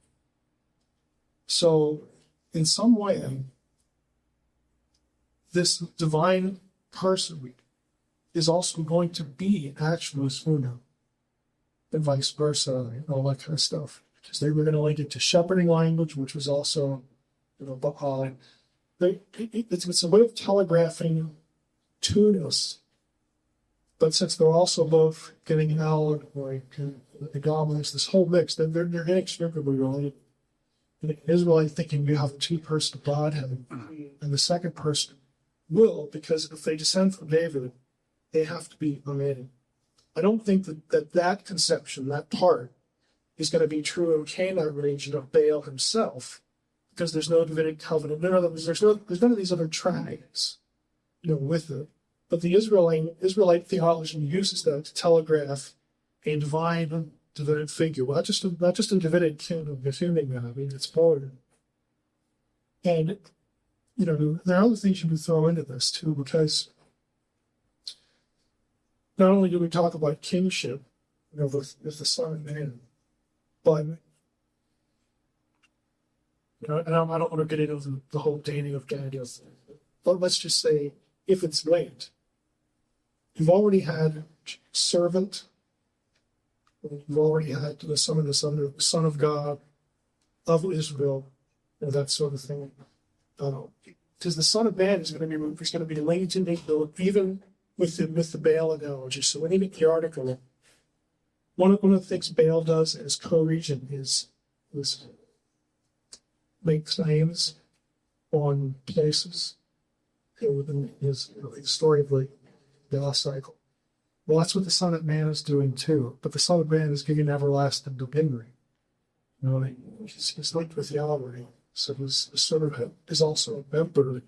So, in some way, this divine person is also going to be actually Suna, and vice versa, and all that kind of stuff. Because they were going to link it to shepherding language, which was also, Baal. It's a way of telegraphing two-ness. But since they're also both getting out, the goblins, this whole mix, they're inextricably related. In Israelite thinking, you have a two-person Godhead, and the second person will, because if they descend from David, they have to be related. I don't think that conception, that part, is going to be true in Canaanite religion of Baal himself, because there's no Davidic covenant. There's none of these other tribes, with it. But the Israelite theology uses that to telegraph a divine Davidic figure. Well, not just a Davidic kingdom, assuming that. I mean, it's more. And there are other things you can throw into this too, because not only do we talk about kingship, with the Son of Man, but and I don't want to get into the whole dating of Daniel, but let's just say if it's late. You've already had servant. You've already had the Son of God, of Israel, and that sort of thing. Because the Son of Man is going to be linked into even with the Baal analogy. So when you make the article, one of the things Baal does as co-regent is make claims on places. Within his story of the last cycle. Well, that's what the Son of Man is doing too. But the Son of Man is giving everlasting dominion. He's linked with Yahweh, so he's is also a member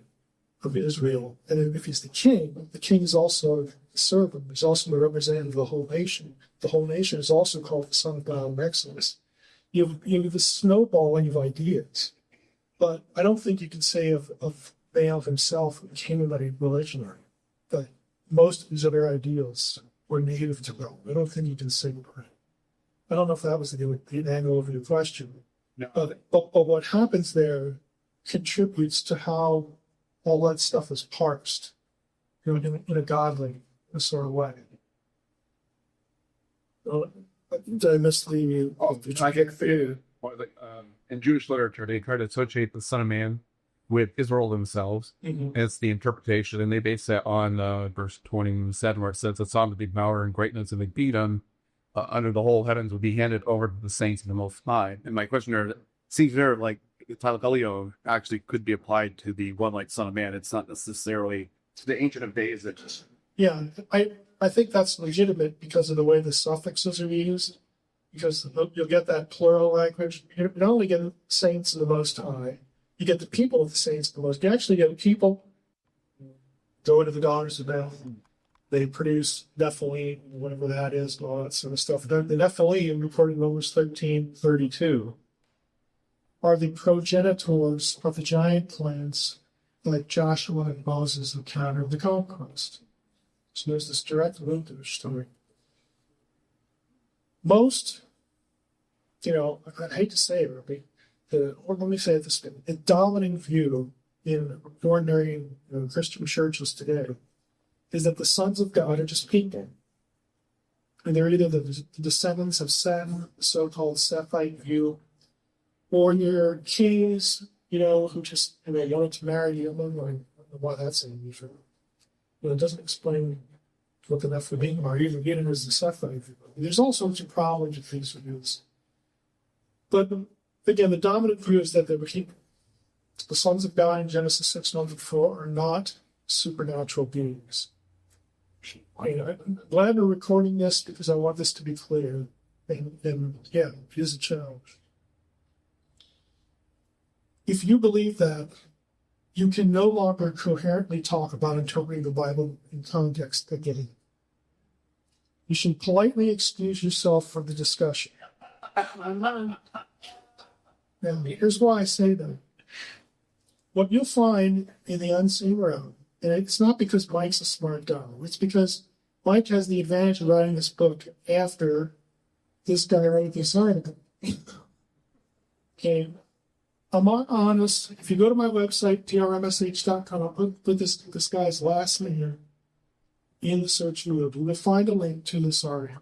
of Israel. And if he's the king is also the servant. He's also the representative of the whole nation. The whole nation is also called the Son of God in Exodus. You have the snowballing of ideas, but I don't think you can say of Baal himself a Canaanite religion. But most of his other ideals were native to Rome. I don't think you can say that. I don't know if that was the angle of your question. No. But what happens there contributes to how all that stuff is parsed, in a godly sort of way. Did I miss the? I get the in Jewish literature they try to associate the Son of Man with Israel themselves. Mhm. It's the interpretation, and they base that on verse 27, where it says, "The Son of the power and greatness of the kingdom under the whole heavens would be handed over to the saints of the Most High." And my question there seems there like telegalio actually could be applied to the one like Son of Man. It's not necessarily to the Ancient of Days that just Yeah, I think that's legitimate because of the way the suffixes are used. Because you'll get that plural language. You don't only get saints of the Most High, you get the people of the saints of the Most. You actually get people go into the daughters of Beth. They produce Nephilim, whatever that is, and all that sort of stuff. The Nephilim, recorded in Numbers 13:32, are the progenitors of the giant plants like Joshua and Moses encountered the conquest. So there's this direct link to the story. Most, I hate to say it, Ruby, or let me say it this way, the dominant view in ordinary Christian churches today is that the sons of God are just people. And they're either the descendants of Seth, the so-called Sethite view, or your kings, who just, wanted to marry the woman. I don't know why that's unusual. It doesn't explain what the Nephilim are, either getting as the Sethite view. There's all sorts of problems with these views. But again, the dominant view is that the sons of God in Genesis 6:1-4 are not supernatural beings. I'm glad we're recording this because I want this to be clear. And yeah, it is a challenge. If you believe that, you can no longer coherently talk about interpreting the Bible in context again. You should politely excuse yourself from the discussion. Now, here's why I say that. What you'll find in the unseen realm, and it's not because Mike's a smart guy, it's because Mike has the advantage of writing this book after this guy wrote this article. Okay. I'm honest. If you go to my website, trmsh.com, I'll put this guy's last name here in the search field. You'll find a link to this article.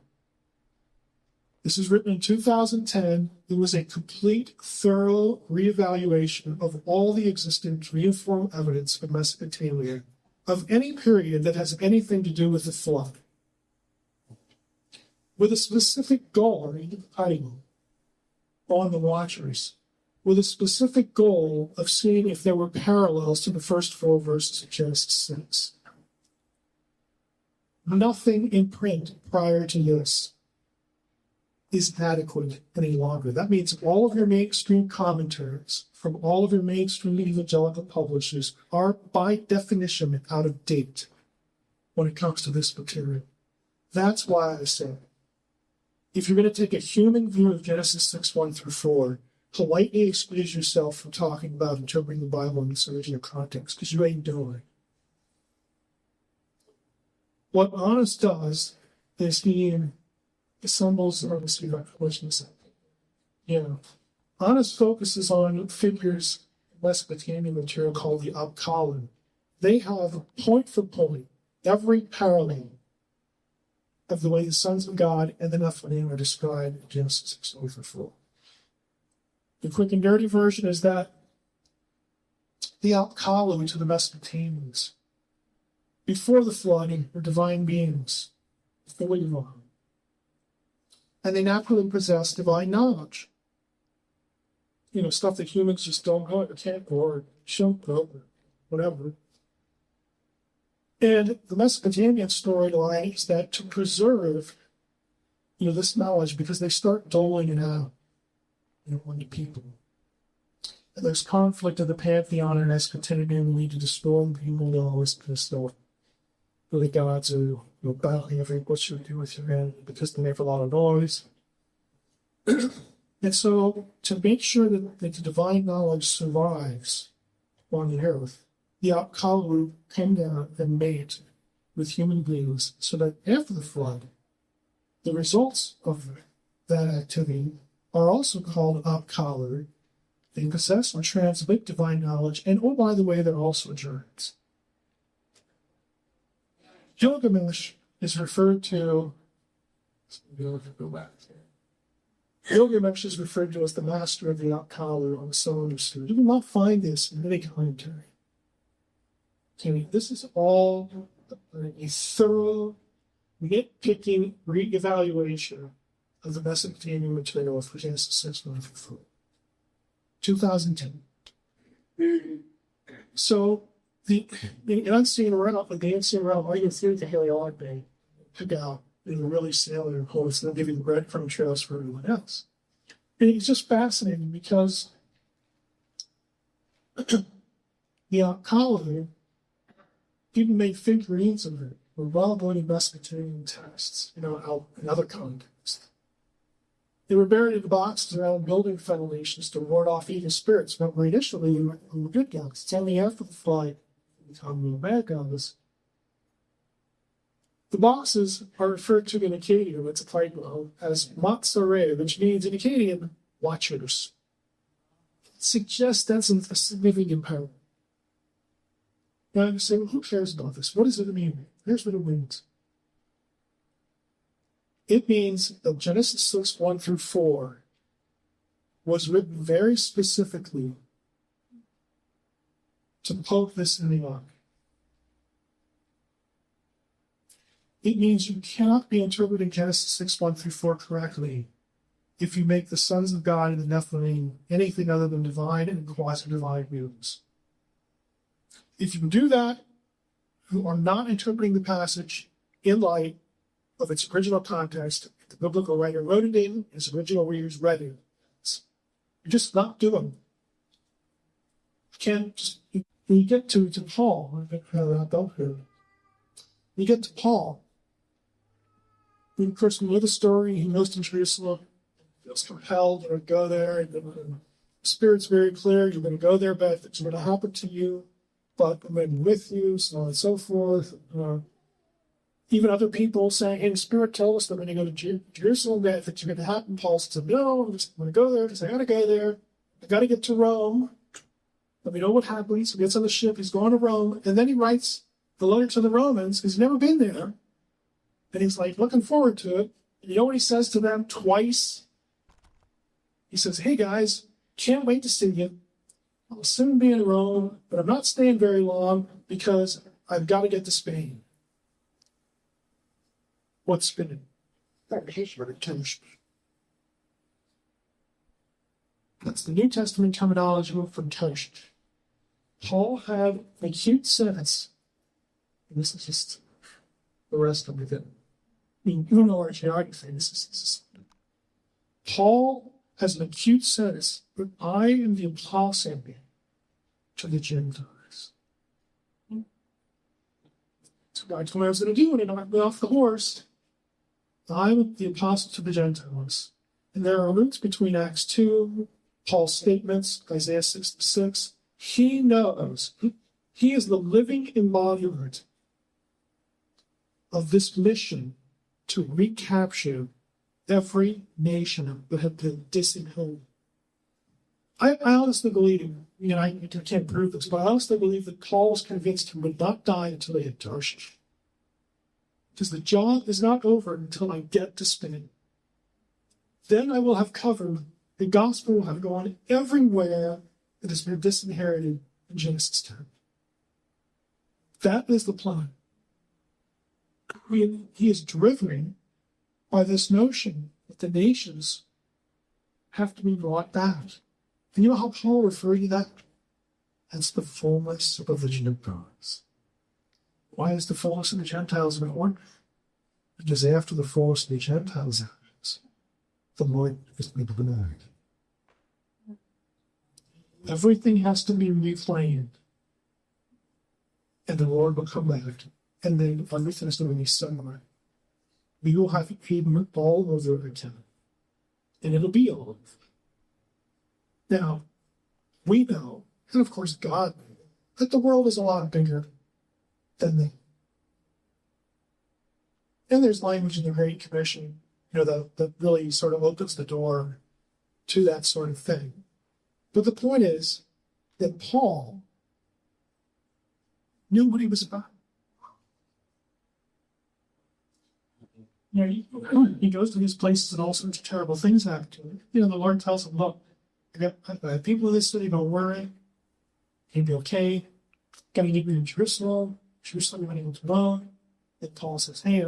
This was written in 2010. It was a complete, thorough reevaluation of all the existing uniform evidence of Mesopotamia of any period that has anything to do with the flood, with a specific goal, on the Watchers, with a specific goal of seeing if there were parallels to the first 4 verses of Genesis 6. Nothing in print prior to this is adequate any longer. That means all of your mainstream commentaries from all of your mainstream evangelical publishers are by definition out of date when it comes to this material. That's why I say, if you're going to take a human view of Genesis 6:1-4, politely excuse yourself from talking about interpreting the Bible in its original context, because you ain't doing it. What Honest does is he assembles, or let's see if I can say, Honest focuses on figures in Mesopotamian material called the Abkalin. They have point for point every parallel of the way the sons of God and the Nephilim are described in Genesis 6:1-4. The quick and dirty version is that the Abkalin to the Mesopotamians, before the flood, were divine beings, fully divine. And they naturally possess divine knowledge. Stuff that humans just don't know, or can't, or shouldn't know, or whatever. And the Mesopotamian storyline is that to preserve, this knowledge, because they start doling it out, on the people. And there's conflict of the pantheon and eschatology lead to destroying people and all this kind of stuff. The gods are battling over what should we do with your hand because they make a lot of noise. And so, to make sure that the divine knowledge survives on the earth, the Abkalin came down and mate with human beings so that after the flood, the results of that activity are also called Abkalin, They possess or transmit divine knowledge, and oh, by the way, they're also germs. Gilgamesh is referred to. Go back. Gilgamesh is referred to as the master of the Alkalu on the Solar Student. You will not find this in any commentary. Okay, this is all a thorough, nitpicking re-evaluation of the Mesopotamian material for Genesis 6, 1 through 4. 2010. So the unseen realm, the unseen realm, all you can see with the Heliod pick out in really salient quotes, and they'll give you the breadcrumb trails for everyone else. And it's just fascinating because the Alkali, people made figurines of it, were well-known in Mesopotamian texts, out in other contexts. They were buried in boxes around building foundations to ward off evil spirits. Remember, initially, they were good guys. It's only after the flight, the time of bad guys. The boxes are referred to in Akkadian, it's a typo, as Matsare, which means in Akkadian, watchers. It suggests that's a significant power. Now you say, well, who cares about this? What does it mean? Here's what it means. It means that Genesis 6, 1 through 4 was written very specifically to poke this in the eye. It means you cannot be interpreting Genesis 6, 1 through 4 correctly if you make the sons of God and the Nephilim anything other than divine and quasi-divine beings. If you do that, you are not interpreting the passage in light of its original context. The biblical writer wrote it in, his original readers read it. You're just not doing it. You can't just, when you get to Paul, you get to Paul, and of course, we know the story. He goes to Jerusalem, feels compelled to go there, and the Spirit's very clear. You're going to go there, bad things are going to happen to you, but I'm with you, so on and so forth. Even other people saying, hey, the Spirit told us that when you go to Jerusalem, that things are going to happen. Paul said, no, I'm just going to go there because I got to go there. I got to get to Rome. Let me know what happens. He gets on the ship. He's going to Rome. And then he writes the letter to the Romans. He's never been there. And he's like looking forward to it. And you know what he says to them twice? He says, hey, guys, can't wait to see you. I'll soon be in Rome, but I'm not staying very long because I've got to get to Spain. What's Spain? That's the New Testament terminology from Tosh. Paul had an acute sense, and this is just the rest of it. I mean, you know our geography, this is Paul has an acute sense that I am the apostle to the Gentiles. So God told me I was going to do when he knocked me off the horse. I'm the apostle to the Gentiles. And there are links between Acts 2, Paul's statements, Isaiah 66. He knows. He is the living embodiment of this mission to recapture every nation that had been disinherited. I honestly believe, I can't prove this, but I honestly believe that Paul was convinced he would not die until he hit Tarshish. Because the job is not over until I get to Spain. Then I will have covered, the gospel will have gone everywhere that has been disinherited in Genesis 10. That is the plan. He is driven by this notion that the nations have to be brought back. And you know how Paul referred to that? That's the fullness of the Gentiles. Why is the fullness of the Gentiles important? Because after the fullness of the Gentiles happens, the Lord is going to be denied. Everything has to be replanted. And the Lord will come back. And then everything is going to be similar. We will have Eden all over again. And it'll be all over. Now, we know, and of course God knew, that the world is a lot bigger than them. And there's language in the Great Commission, that really sort of opens the door to that sort of thing. But the point is that Paul knew what he was about. You know, he goes to these places and all sorts of terrible things happen to him. You know, the Lord tells him, look, I got people in this city, don't worry. He'd be okay. Gotta get me to Jerusalem. Jerusalem, you're going to go. And Paul says, hey,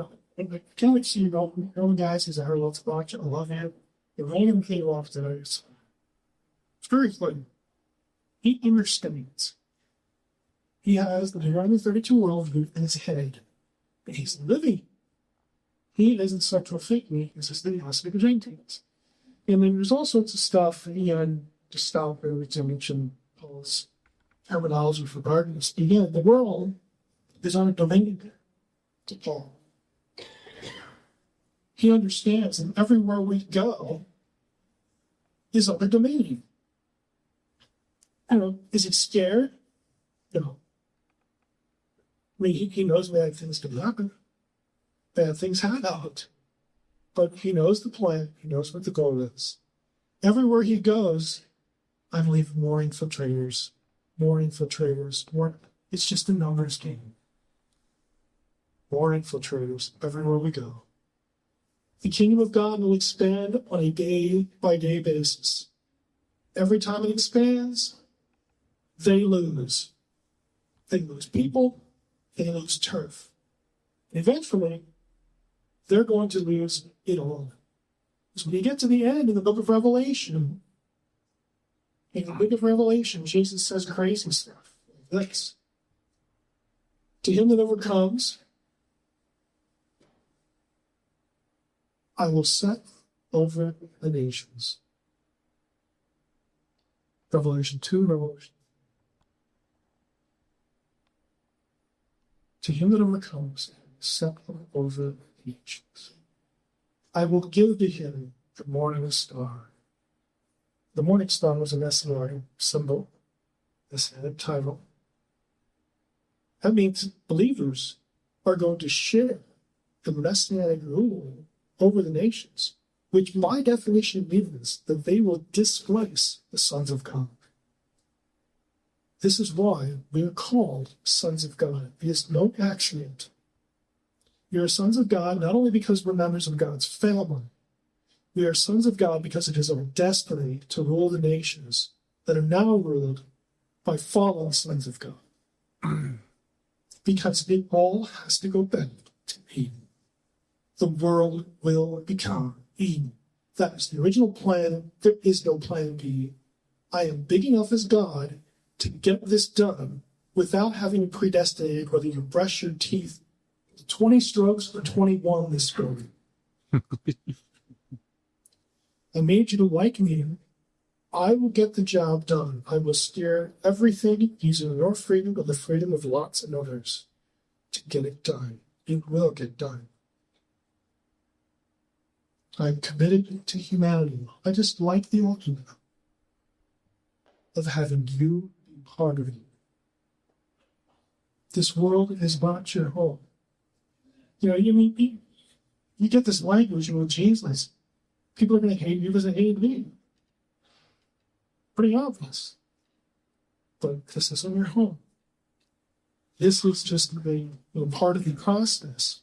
can we see your own guys? He's a her loves about you. I love him. You're running him came off today. It's very clear. He understands. He has the Deuteronomy 32 worldview in his head. And he's living. He doesn't start to affect me. He says that he has to be Gentiles. And then there's all sorts of stuff. Again, just stop there to mention Paul's terminology for darkness. Again, the world is on a domain to Paul. He understands that everywhere we go is on a domain. I don't know, is he scared? No. I mean, he knows bad things can happen. Bad things have happened. But he knows the plan. He knows what the goal is. Everywhere he goes, I believe more infiltrators. It's just a numbers game. More infiltrators everywhere we go. The kingdom of God will expand on a day-by-day basis. Every time it expands, they lose. They lose people, they lose turf. Eventually, they're going to lose it all. So when you get to the end of the book of Revelation, Jesus says crazy stuff like this. To him that overcomes, I will set over the nations. Revelation 2, Revelation. To him that overcomes, I will set over the nations. I will give to him the morning star. The morning star was a messianic symbol, messianic title. That means believers are going to share the messianic rule over the nations, which by definition means that they will displace the sons of God. This is why we are called sons of God. It is no accident. We are sons of God not only because we're members of God's family, we are sons of God because it is our destiny to rule the nations that are now ruled by fallen sons of God. Because it all has to go back to Eden. The world will become Eden. That is the original plan. There is no plan B. I am big enough as God to get this done without having predestinated whether you brush your teeth 20 strokes or 21 this stroke. I made you to like me. I will get the job done. I will steer everything using your freedom and the freedom of lots and others to get it done. It will get done. I'm committed to humanity. I just like the ultimate of having you be part of it. This world is not your home. You know, you get this language with Jesus. People are going to hate you because they hate me. Pretty obvious. But this isn't your home. This was just a part of the process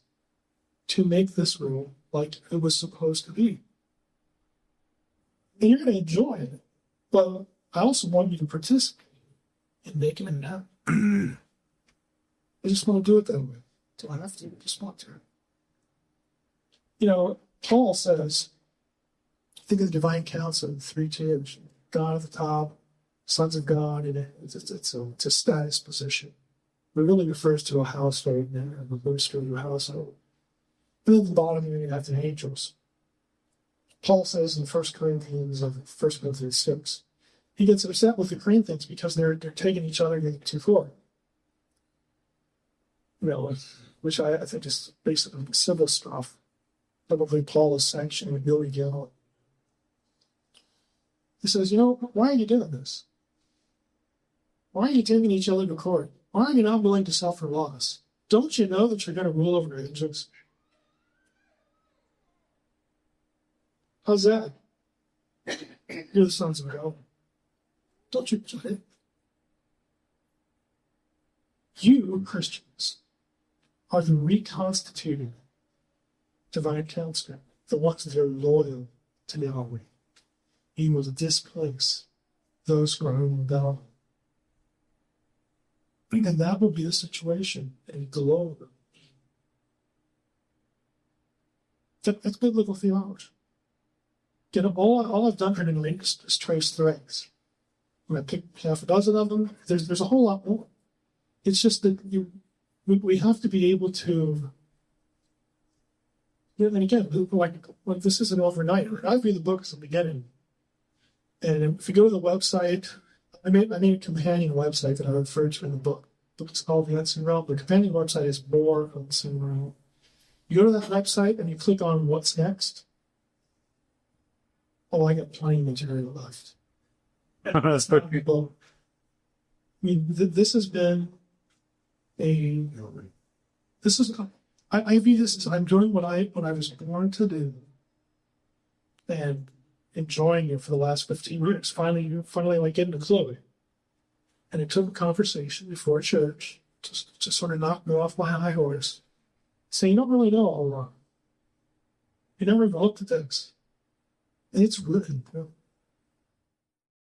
to make this world like it was supposed to be. And you're going to enjoy it. But I also want you to participate in making it happen. I just want to do it that way. Do I have to? I just want to. You know, Paul says, think of the divine council, 3 tiers. God at the top, sons of God, and it's a status position. It really refers to a household now, a ministerial household. And at the bottom, you have the angels. Paul says in 1 Corinthians 6, he gets upset with the Corinthians because they're taking each other too far. You know, which I think is basically civil stuff. Probably Paul is sanctioning Billy Gill. He says, why are you doing this? Why are you taking each other to court? Why are you not willing to suffer loss? Don't you know that you're going to rule over angels? How's that? You're the sons of God. Don't you? You, Christians, are the reconstituted divine council, the ones that are loyal to Yahweh. He will displace those who are in rebellion. And that will be the situation in globe. That's biblical theology. Get all I've done here tonight is trace threads. I'm going to pick half a dozen of them. There's a whole lot more. It's just that we have to be able to. And again, like this isn't overnight. I read the book at the beginning, and if you go to the website, I made a companion website that I referred to in the book. The book's called The Unseen Realm. The companion website is More Unseen Realm. You go to that website and you click on what's next. Oh, I got plenty of material left. That's what People. I mean, this has been a. This is. I view this as I'm doing what I was born to do, and enjoying it for the last 15 years. Finally, like getting to Chloe, and it took a conversation before church to sort of knock me off my high horse, say you don't really know a whole lot. You never looked at this, and it's written.